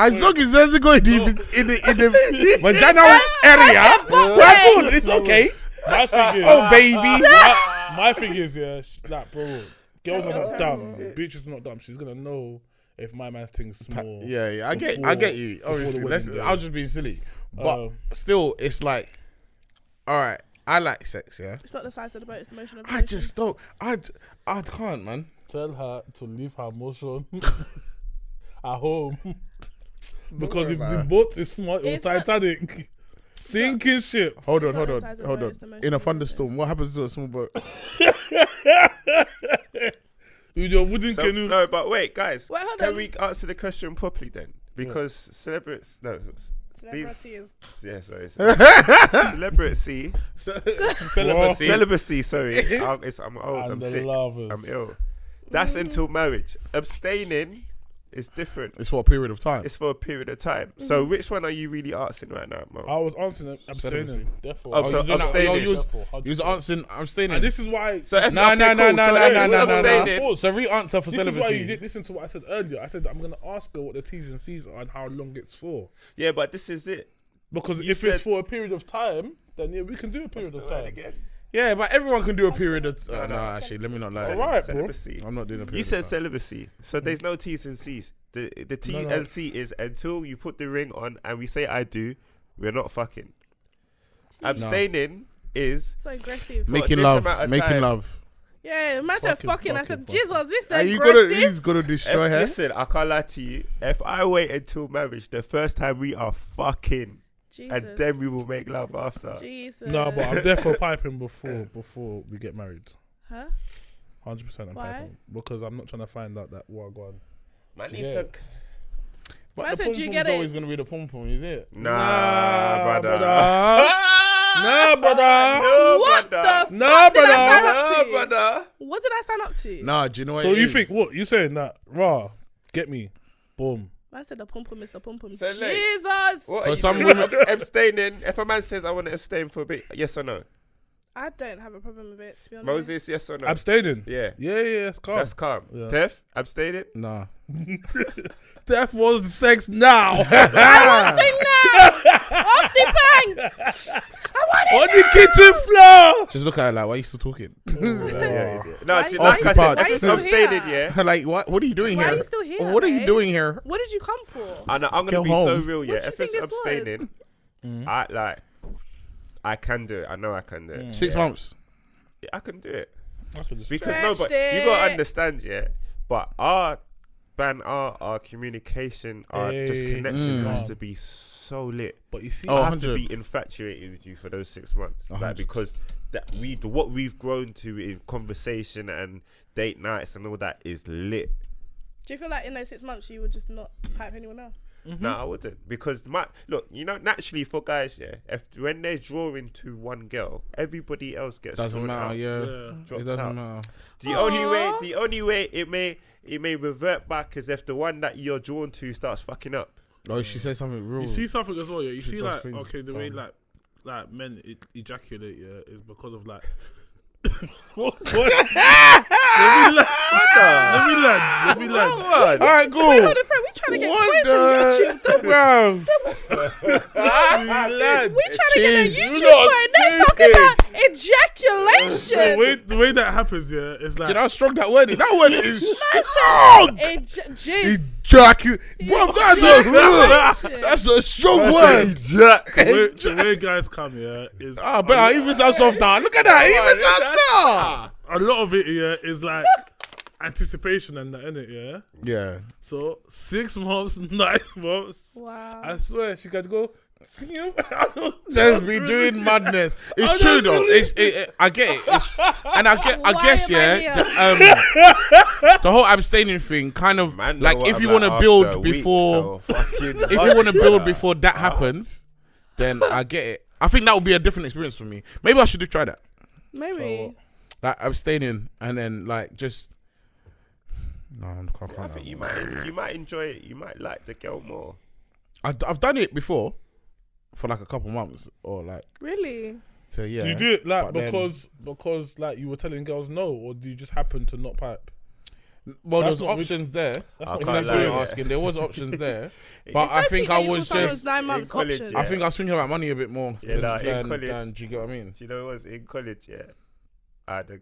As long as it doesn't go in the vaginal area, we're good. It's okay. My thing is, Oh, baby. my thing is, yeah, like, bro, girls are not dumb. Beatrice is not dumb. She's gonna know if my man's thing's small. Yeah. I get you. before Obviously, the wedding day. I was just being silly, but still, it's like, all right. I like sex, yeah. It's not the size of the boat, it's the motion of the I ocean. just don't. I can't, man. Tell her to leave her motion at home. Because if the boat is small, it's It's not- Titanic. Sinking ship. Hold It's on. not the size of the boat, it's the motion In a of the thunderstorm, what happens to a small boat? With your wooden So, canoe. no, but wait, guys. Wait, hold Can on. we answer the question properly then? Because celebrities, no, Celebrity is. yeah, sorry, celebrity, celibacy. Sorry, I'm old. And I'm the sick. lovers. I'm ill. That's until marriage. Abstaining is different. It's for a period of time. It's for a period of time. So which one are you really asking right now, Mo? I was answering abstaining. Therefore, Oh, so abstaining. You was answering. I'm staying. And this is why. So if- No. okay, cool. So abstaining. So re-answer for This is why you celibacy. didn't listen to what I said earlier. I said I'm gonna ask her what the T's and C's are and how long it's for. Yeah, but this is it. Because You if it's said- for a period of time, then yeah, we can do a period of time. Again. Yeah, but everyone can do a period of. No, actually, let me not lie. All right, bro. Celibacy. I'm not doing a period. You said of time. celibacy, so there's no T's and C's. The T No. and C is until you put the ring on and we say I do, we're not fucking. Abstaining is So aggressive. making this love, amount of making time. love. Yeah, man said fucking. I said, Jesus, this is Are you aggressive. he's gonna destroy her. Listen, I can't lie to you. If I wait until marriage, the first time we are fucking, Jesus. and then we will make love after. Jesus. No, but I'm there for piping before we get married. Huh? 100% I'm Why? piping because I'm not trying to find out that what go on. Man Yeah. needs a But Man the said, pom "Do you pom's get it?" always gonna be the pom pom, is it? nah, brother. Nah, brother. No, What brother. the Nah, fuck did I sign brother. up No, to? brother. What did I sign up to? Nah, do you know what So it you is? think what you saying that raw? Get me, boom. I said the pom pom is the pom pom. So, like, Jesus. What For are you some doing? women- Abstaining. If a man says I want to abstain for a bit, yes or no? I don't have a problem with it, to be honest. Moses, yes or no? Abstaining. Yeah. Yeah, it's calm. That's calm. Yeah. Tef, abstaining. Nah. That was the sex now. I want it now. Off the pants. I want it On the kitchen floor. Just look at her like, why are you still talking? Yeah. No, Why like you- I why said, you if it's still abstaining, here? yeah. Like, what are you doing Why here? are you still here, What are you babe? doing here? What did you come for? And I'm Go gonna be so home. real, yeah. What do you If it's think this was? abstaining, I can do it. I know I can do it. 6 months. Yeah, I can do it. Because Stretched no, but you gotta it. understand, yeah. But our communication, our just Hey. connection has to be so lit. But you see, Oh, I have to 100. be infatuated with you for those 6 months, 100. like because what we've grown to in conversation and date nights and all that is lit. Do you feel like in those 6 months you would just not hype anyone else? No, I wouldn't, because naturally for guys, yeah, when they're drawing to one girl, everybody else gets Doesn't drawn matter, out. yeah. Dropped It doesn't out. matter. The only way it may revert back is if the one that you're drawn to starts fucking up. Oh, she said something real. you see something as well. Yeah, you She see does like things okay, the way dumb. like men ejaculate, yeah, is because of like. What? Let me land. All right, cool. Wait, hold on, friend. We trying to get points on YouTube. Bruv. We trying to get a Jeez, YouTube you're not point. Let's talk about ejaculation. The way that happens, yeah, is like You know how strong that word is? That word is strong. Jeez. Ejaculate. Bro, that's a strong word. the way guys come, yeah, is Ah, but I even sound soft now. Look at that. Even sound soft. a lot of it, yeah, is like anticipation and that, innit, yeah. Yeah. So 6 months, 9 months. Wow. I swear she could go Just be doing madness. It's true though. I get it. I guess the whole abstaining thing kind of Man, like if you want to build before before that happens, then I get it. I think that would be a different experience for me. Maybe I should have tried that. Maybe. Like abstaining and then like just. No, I can't find I think you might enjoy it. You might like the girl more. I've done it before for like a couple months or like. Really? So yeah. Do you do it like but because like you were telling girls no, or do you just happen to not pipe? Well, That's there's not options there. That's I not can't That's lie, what yeah. you're asking. There was options there, but I It's think okay I that was equals someone's just. 9 months in college, option. yeah. I think I was thinking about money a bit more Yeah, like, in than college. do you get what I mean? Do you know what it was in college? Yeah, I had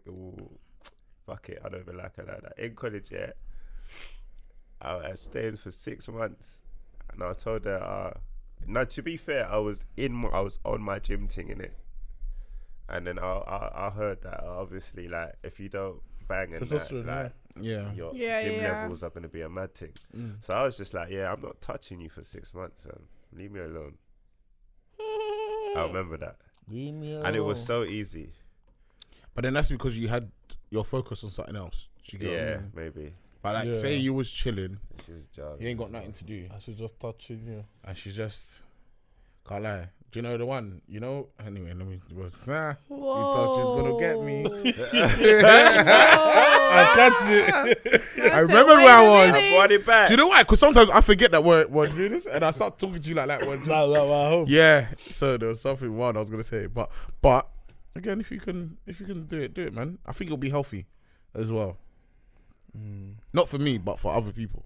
fuck it. I don't even like her like that. In college, yeah, I was staying for 6 months, and I told her. Now, to be fair, I was on my gym thing in it, and then I heard that obviously, like, if you don't bang and that, like, Yeah. your Yeah, gym yeah. levels are going to be a mad thing. So I was just like, yeah, I'm not touching you for 6 months. Leave me alone. I remember that, and it was so easy. But then that's because you had your focus on something else. Do you get what I Yeah, mean? maybe. But like, Yeah. say you was chilling, She was jarring. you ain't got nothing to do, I should just touching you. and she just can't lie. Do you know the one? You know. Anyway, let me. Nah. Whoa. You thought she was gonna get me. I catch it. I remember where I was. I brought it back. Do you know why? Because sometimes I forget that we're doing this, and I start talking to you like that. Yeah. So there was something wild I was gonna say, but again, if you can do it, man. I think it'll be healthy as well. Not for me, but for other people.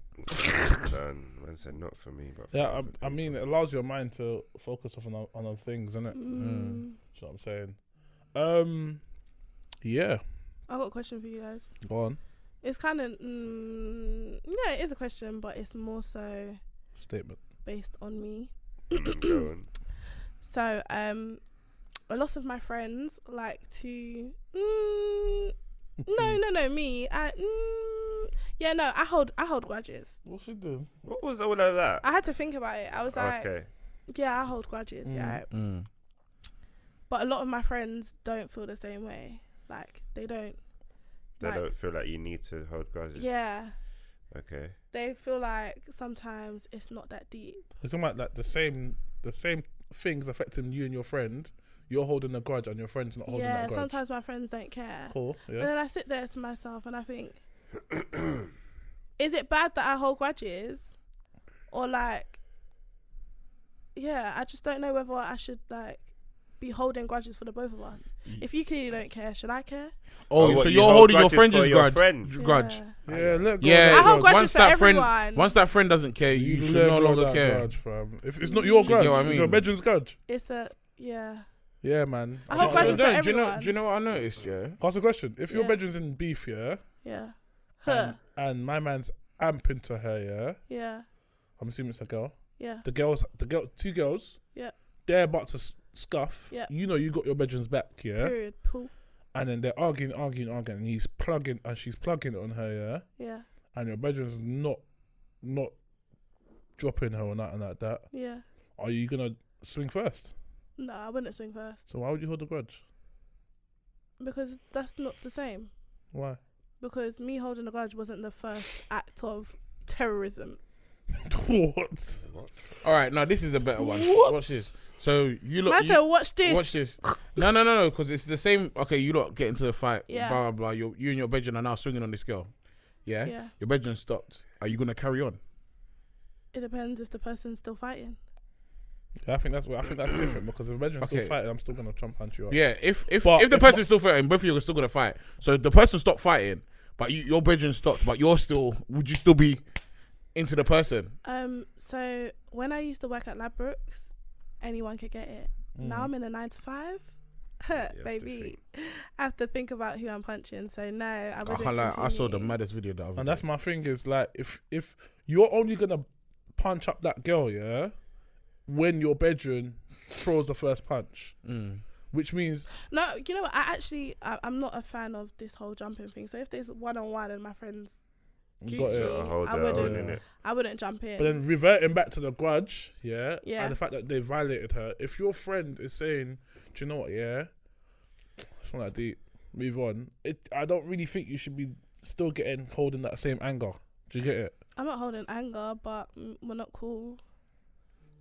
Man said not for me, but for Yeah, other I mean, it allows your mind to focus on other things, innit? Mm. That's what I'm saying. Yeah, I got a question for you guys. go on. It's kind of yeah, it is a question, but it's more so Statement. based on me. people. Go on. So a lot of my friends like to no me I hold grudges. What's she doing? What was all of that? I had to think about it. I was like, Okay. yeah, I hold grudges, yeah. But a lot of my friends don't feel the same way. Like they don't. They like, don't feel like you need to hold grudges. Yeah. Okay. They feel like sometimes it's not that deep. You're talking about like the same things affecting you and your friend. You're holding a grudge and your friend's not holding that grudge. Yeah, sometimes my friends don't care. Cool. And Yeah. then I sit there to myself and I think, is it bad that I hold grudges? Or like, yeah, I just don't know whether I should like be holding grudges for the both of us. If you clearly don't care, should I care? Oh, what, so you you're hold holding your grudges friend's for your grudge. friend? Grudge. Yeah, let go. Yeah, I hold grudges once for that everyone. friend doesn't care, you let should no go of longer that care. grudge, fam. If it's not your Do you get grudge, what I it's your mean? bedroom's grudge. It's a yeah. Yeah, man. I hold grudges for everyone. Do you know what I noticed? Yeah. Ask a question. If your Yeah. bedroom's in beef, yeah, Yeah. Her. and my man's amping to her, yeah, Yeah. I'm assuming it's a girl. Yeah. Two girls. Yeah. They're about to scuff. Yeah. You know you got your bedroom's back, yeah, Period. Pool. and then they're arguing, and she's plugging on her, yeah, Yeah. and your bedroom's not dropping her or nothing like that. Yeah. Are you gonna swing first? No, I wouldn't swing first So why would you hold a grudge? because that's not the same. Why? Because me holding a grudge wasn't the first act of terrorism. What? All right, now this is a better one. What? Watch this. So you look. I said, watch this. Watch this. No, because it's the same. Okay, you lot get into the fight. Yeah. Blah blah blah. You and your bedroom are now swinging on this girl. Yeah. Yeah. Your bedroom stopped. Are you gonna carry on? It depends if the person's still fighting. Yeah, I think that's different because if bedroom's still Okay. fighting, I'm still gonna punch you up. Yeah. If the But if person's still fighting, both of you are still gonna fight. So the person stopped fighting, but your bedroom stopped, but you're still. Would you still be into the person? So when I used to work at Ladbrokes, anyone could get it. Now I'm in a 9 to 5. Baby, I have to think about who I'm punching. So no, I I wouldn't. can't lie. I saw the continue. maddest video that I've. And that's my thing is like if you're only gonna punch up that girl, yeah, when your bedroom throws the first punch, which means No, you know what? I'm not a fan of this whole jumping thing. So if there's one-on-one and my friends Got it. Hold I her own, wouldn't. innit? I wouldn't jump in. But then reverting back to the grudge, yeah, Yeah. and the fact that they violated her. If your friend is saying, "Do you know what? Yeah, it's not that deep. Move on." I don't really think you should be still holding that same anger. Do you get it? I'm not holding anger, but we're not cool.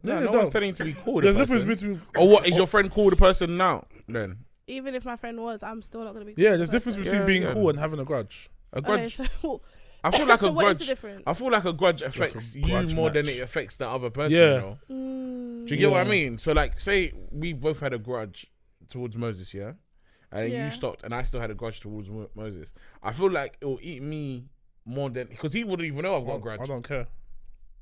No, Yeah, no one's no. telling you to be cool with the There's a person. difference between Or what, is your friend cool with the person now, then? Even if my friend was, I'm still not gonna be. Cool yeah. with There's the difference person. between being Yeah. cool and having a grudge. A grudge. Okay, so, I feel like so a what is the grudge. difference? I feel like a grudge affects you grudge more than match. it affects the other person. Yeah. You know? Do you get what I mean? So, like, say we both had a grudge towards Moses, yeah, and then Yeah. you stopped, and I still had a grudge towards Moses. I feel like it will eat me more than because he wouldn't even know I've got a grudge. I don't care.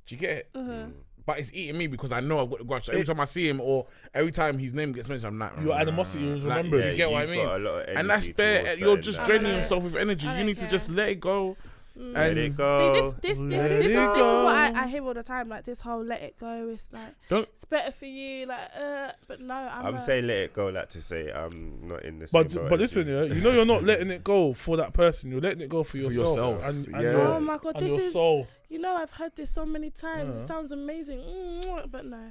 Do you get it? Uh-huh. But it's eating me because I know I've got a grudge. So every time I see him or every time his name gets mentioned, I'm like, Your animosity is remembered. do you get what I you've mean? got a lot of And that's energy there. towards You're something just that- draining I don't- yourself with energy. I You don't need to care. just let it go. Let And it go. See, this Let is it what go. I hear all the time. Like this whole let it go. It's like it's better for you. Like, but no, I'm saying let it go, like to say I'm not in the But same boat but as listen, you. yeah, you know you're not letting it go for that person. You're letting it go for yourself. yourself, And yeah. your, Oh my god, and this your is. soul. You know, I've heard this so many times. Yeah. It sounds amazing, but no,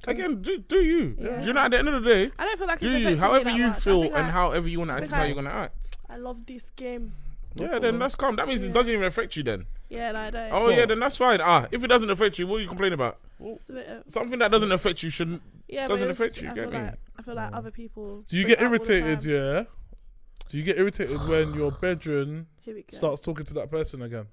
again, do you? Yeah. Do you know at the end of the day, I don't feel like do it's you? affecting However me that you much. I feel think and I- however you want to act is think how I- you're gonna act. I love this game. Yeah, then that's calm. That means it doesn't even affect you then. Yeah, like that. Oh yeah, then that's fine. If it doesn't affect you, what are you complaining about? It's a bit of, Something that doesn't affect you shouldn't. yeah, doesn't but it's- affect you, I get feel me? like, I feel like other people. Do you bring get it up all the irritated? time. Yeah. Do you get irritated when your bedroom Here we go. starts talking to that person again,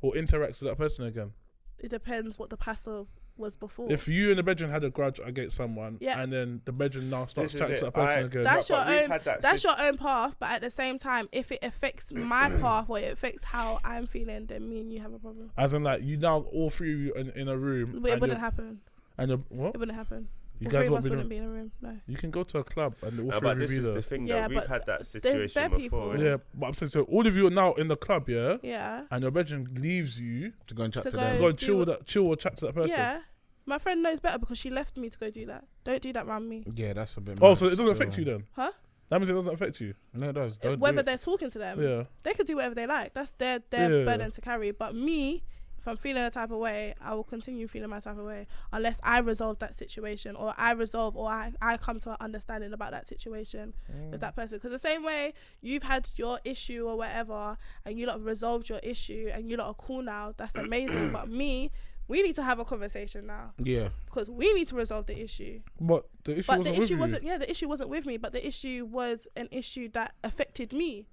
or interacts with that person again? It depends what the passive was before. If you in the bedroom had a grudge against someone, Yeah. and then the bedroom now starts This is chatting to it. that person I- again, that's But your we've own. had that That's your own path. But at the same time, if it affects my path or it affects how I'm feeling, then me and you have a problem. as in like you now all three of you in a room, But it and wouldn't you're, happen. and you're what? It wouldn't happen. You All guys three of won't us be wouldn't doing- be in a room. No. You can go to a club and all No, three but of you this be is there. the thing, Yeah, though. We've but had that there's situation bare before. people. innit? Yeah, but I'm saying so. All of you are now in the club, yeah, Yeah. and your bedroom leaves you To go and chat To to go- them. go and do chill what- with that, chill or chat to that person. Yeah. My friend knows better because she left me to go do that. Don't do that around me. Yeah, that's a bit. Oh, mad so it doesn't still. affect you then? Huh? That means it doesn't affect you. No, it does. Don't do Whether it. they're talking to them, Yeah. they could do whatever they like. That's their Yeah. burden to carry. But me, if I'm feeling a type of way, I will continue feeling my type of way unless I resolve that situation or I come to an understanding about that situation with that person. Because the same way you've had your issue or whatever and you lot have resolved your issue and you lot are cool now, that's amazing. But me, we need to have a conversation now Yeah. because we need to resolve the issue. But the issue But wasn't the with issue you. wasn't, yeah, the issue wasn't with me, but the issue was an issue that affected me.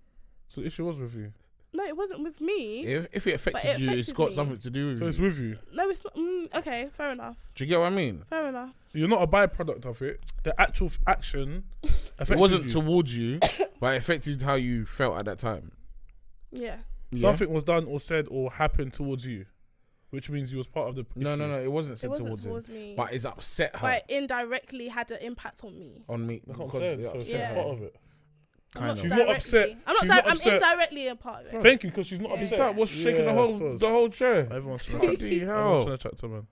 So the issue was with you. No, it wasn't with me. If it affected it you, it's affected got me. something to do with So you. it's with you. No, it's not. Okay, fair enough. Do you get what I mean? Fair enough. You're not a byproduct of it. The actual action affected It wasn't you. towards you, but it affected how you felt at that time. Yeah. Yeah? Something was done or said or happened towards you, which means you was part of the No, issue. it wasn't It said wasn't towards towards him. me. But it's upset her But it indirectly had an impact on me. on me That's what I'm because saying. it So upset she's Yeah. part of it. I'm not Kind of. She's not directly. upset. I'm not. She's not I'm upset. indirectly a part of it. Thank you, because she's not Yeah. upset. That was shaking Yeah, the so- whole chair. Everyone's trying Bloody to chat. hell. Everyone's trying to chat to man.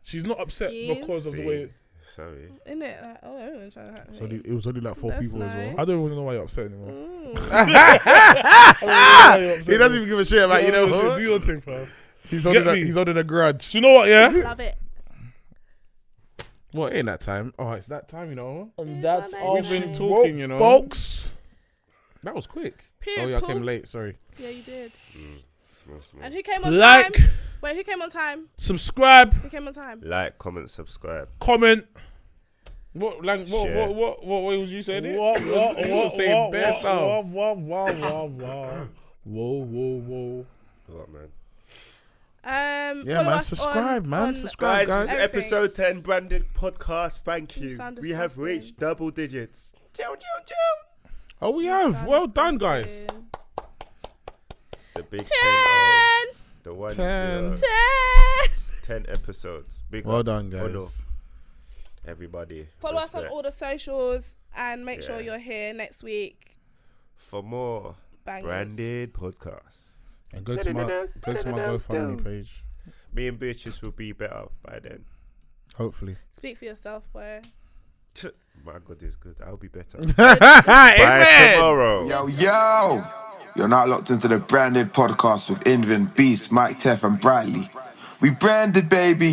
She's not upset Excuse? because of the way. Sorry. Isn't it? Like, oh, everyone's trying to hack me. So it was only like 4 That's people as well. nice. I don't even know why you're upset anymore. He doesn't even give a shit about you know. Do your thing, fam. He's Get me. holding a grudge. Do you know what? Yeah. Love it. What ain't that time? Oh, it's that time, you know. And that's that's all We've been Nice. talking, you know. folks. That was quick. Period. Oh yeah, I Paul. came late. Sorry. Yeah, you did. Small. And who came on Like, time? Wait, who came on time? subscribe, Who came on time? Like, comment, subscribe. comment. Share. What was you saying? You was saying best stuff. Whoa. What, man? Yeah, follow man, us subscribe, on, man, on subscribe. Guys, this is everything. episode 10 branded podcast. Thank You you. sound We have disgusting. reached double digits. Oh, we You have. sound Well done, guys. disgusting. The big 10. 10. The 1 10. 0. 10 episodes. Big Well up. done, guys. Honor. Everybody. Follow us on respect. all the socials and make sure Yeah. you're here next week. For more Bangers. branded podcasts. And go to my GoFundMe page. Me and Beatrice will be better by then. Hopefully. Speak for yourself, boy. My God is good. I'll be better. Amen. By tomorrow. Yo. You're not locked into the branded podcast with Invin, Beatz, Mike Teff and Bradley. We branded, baby.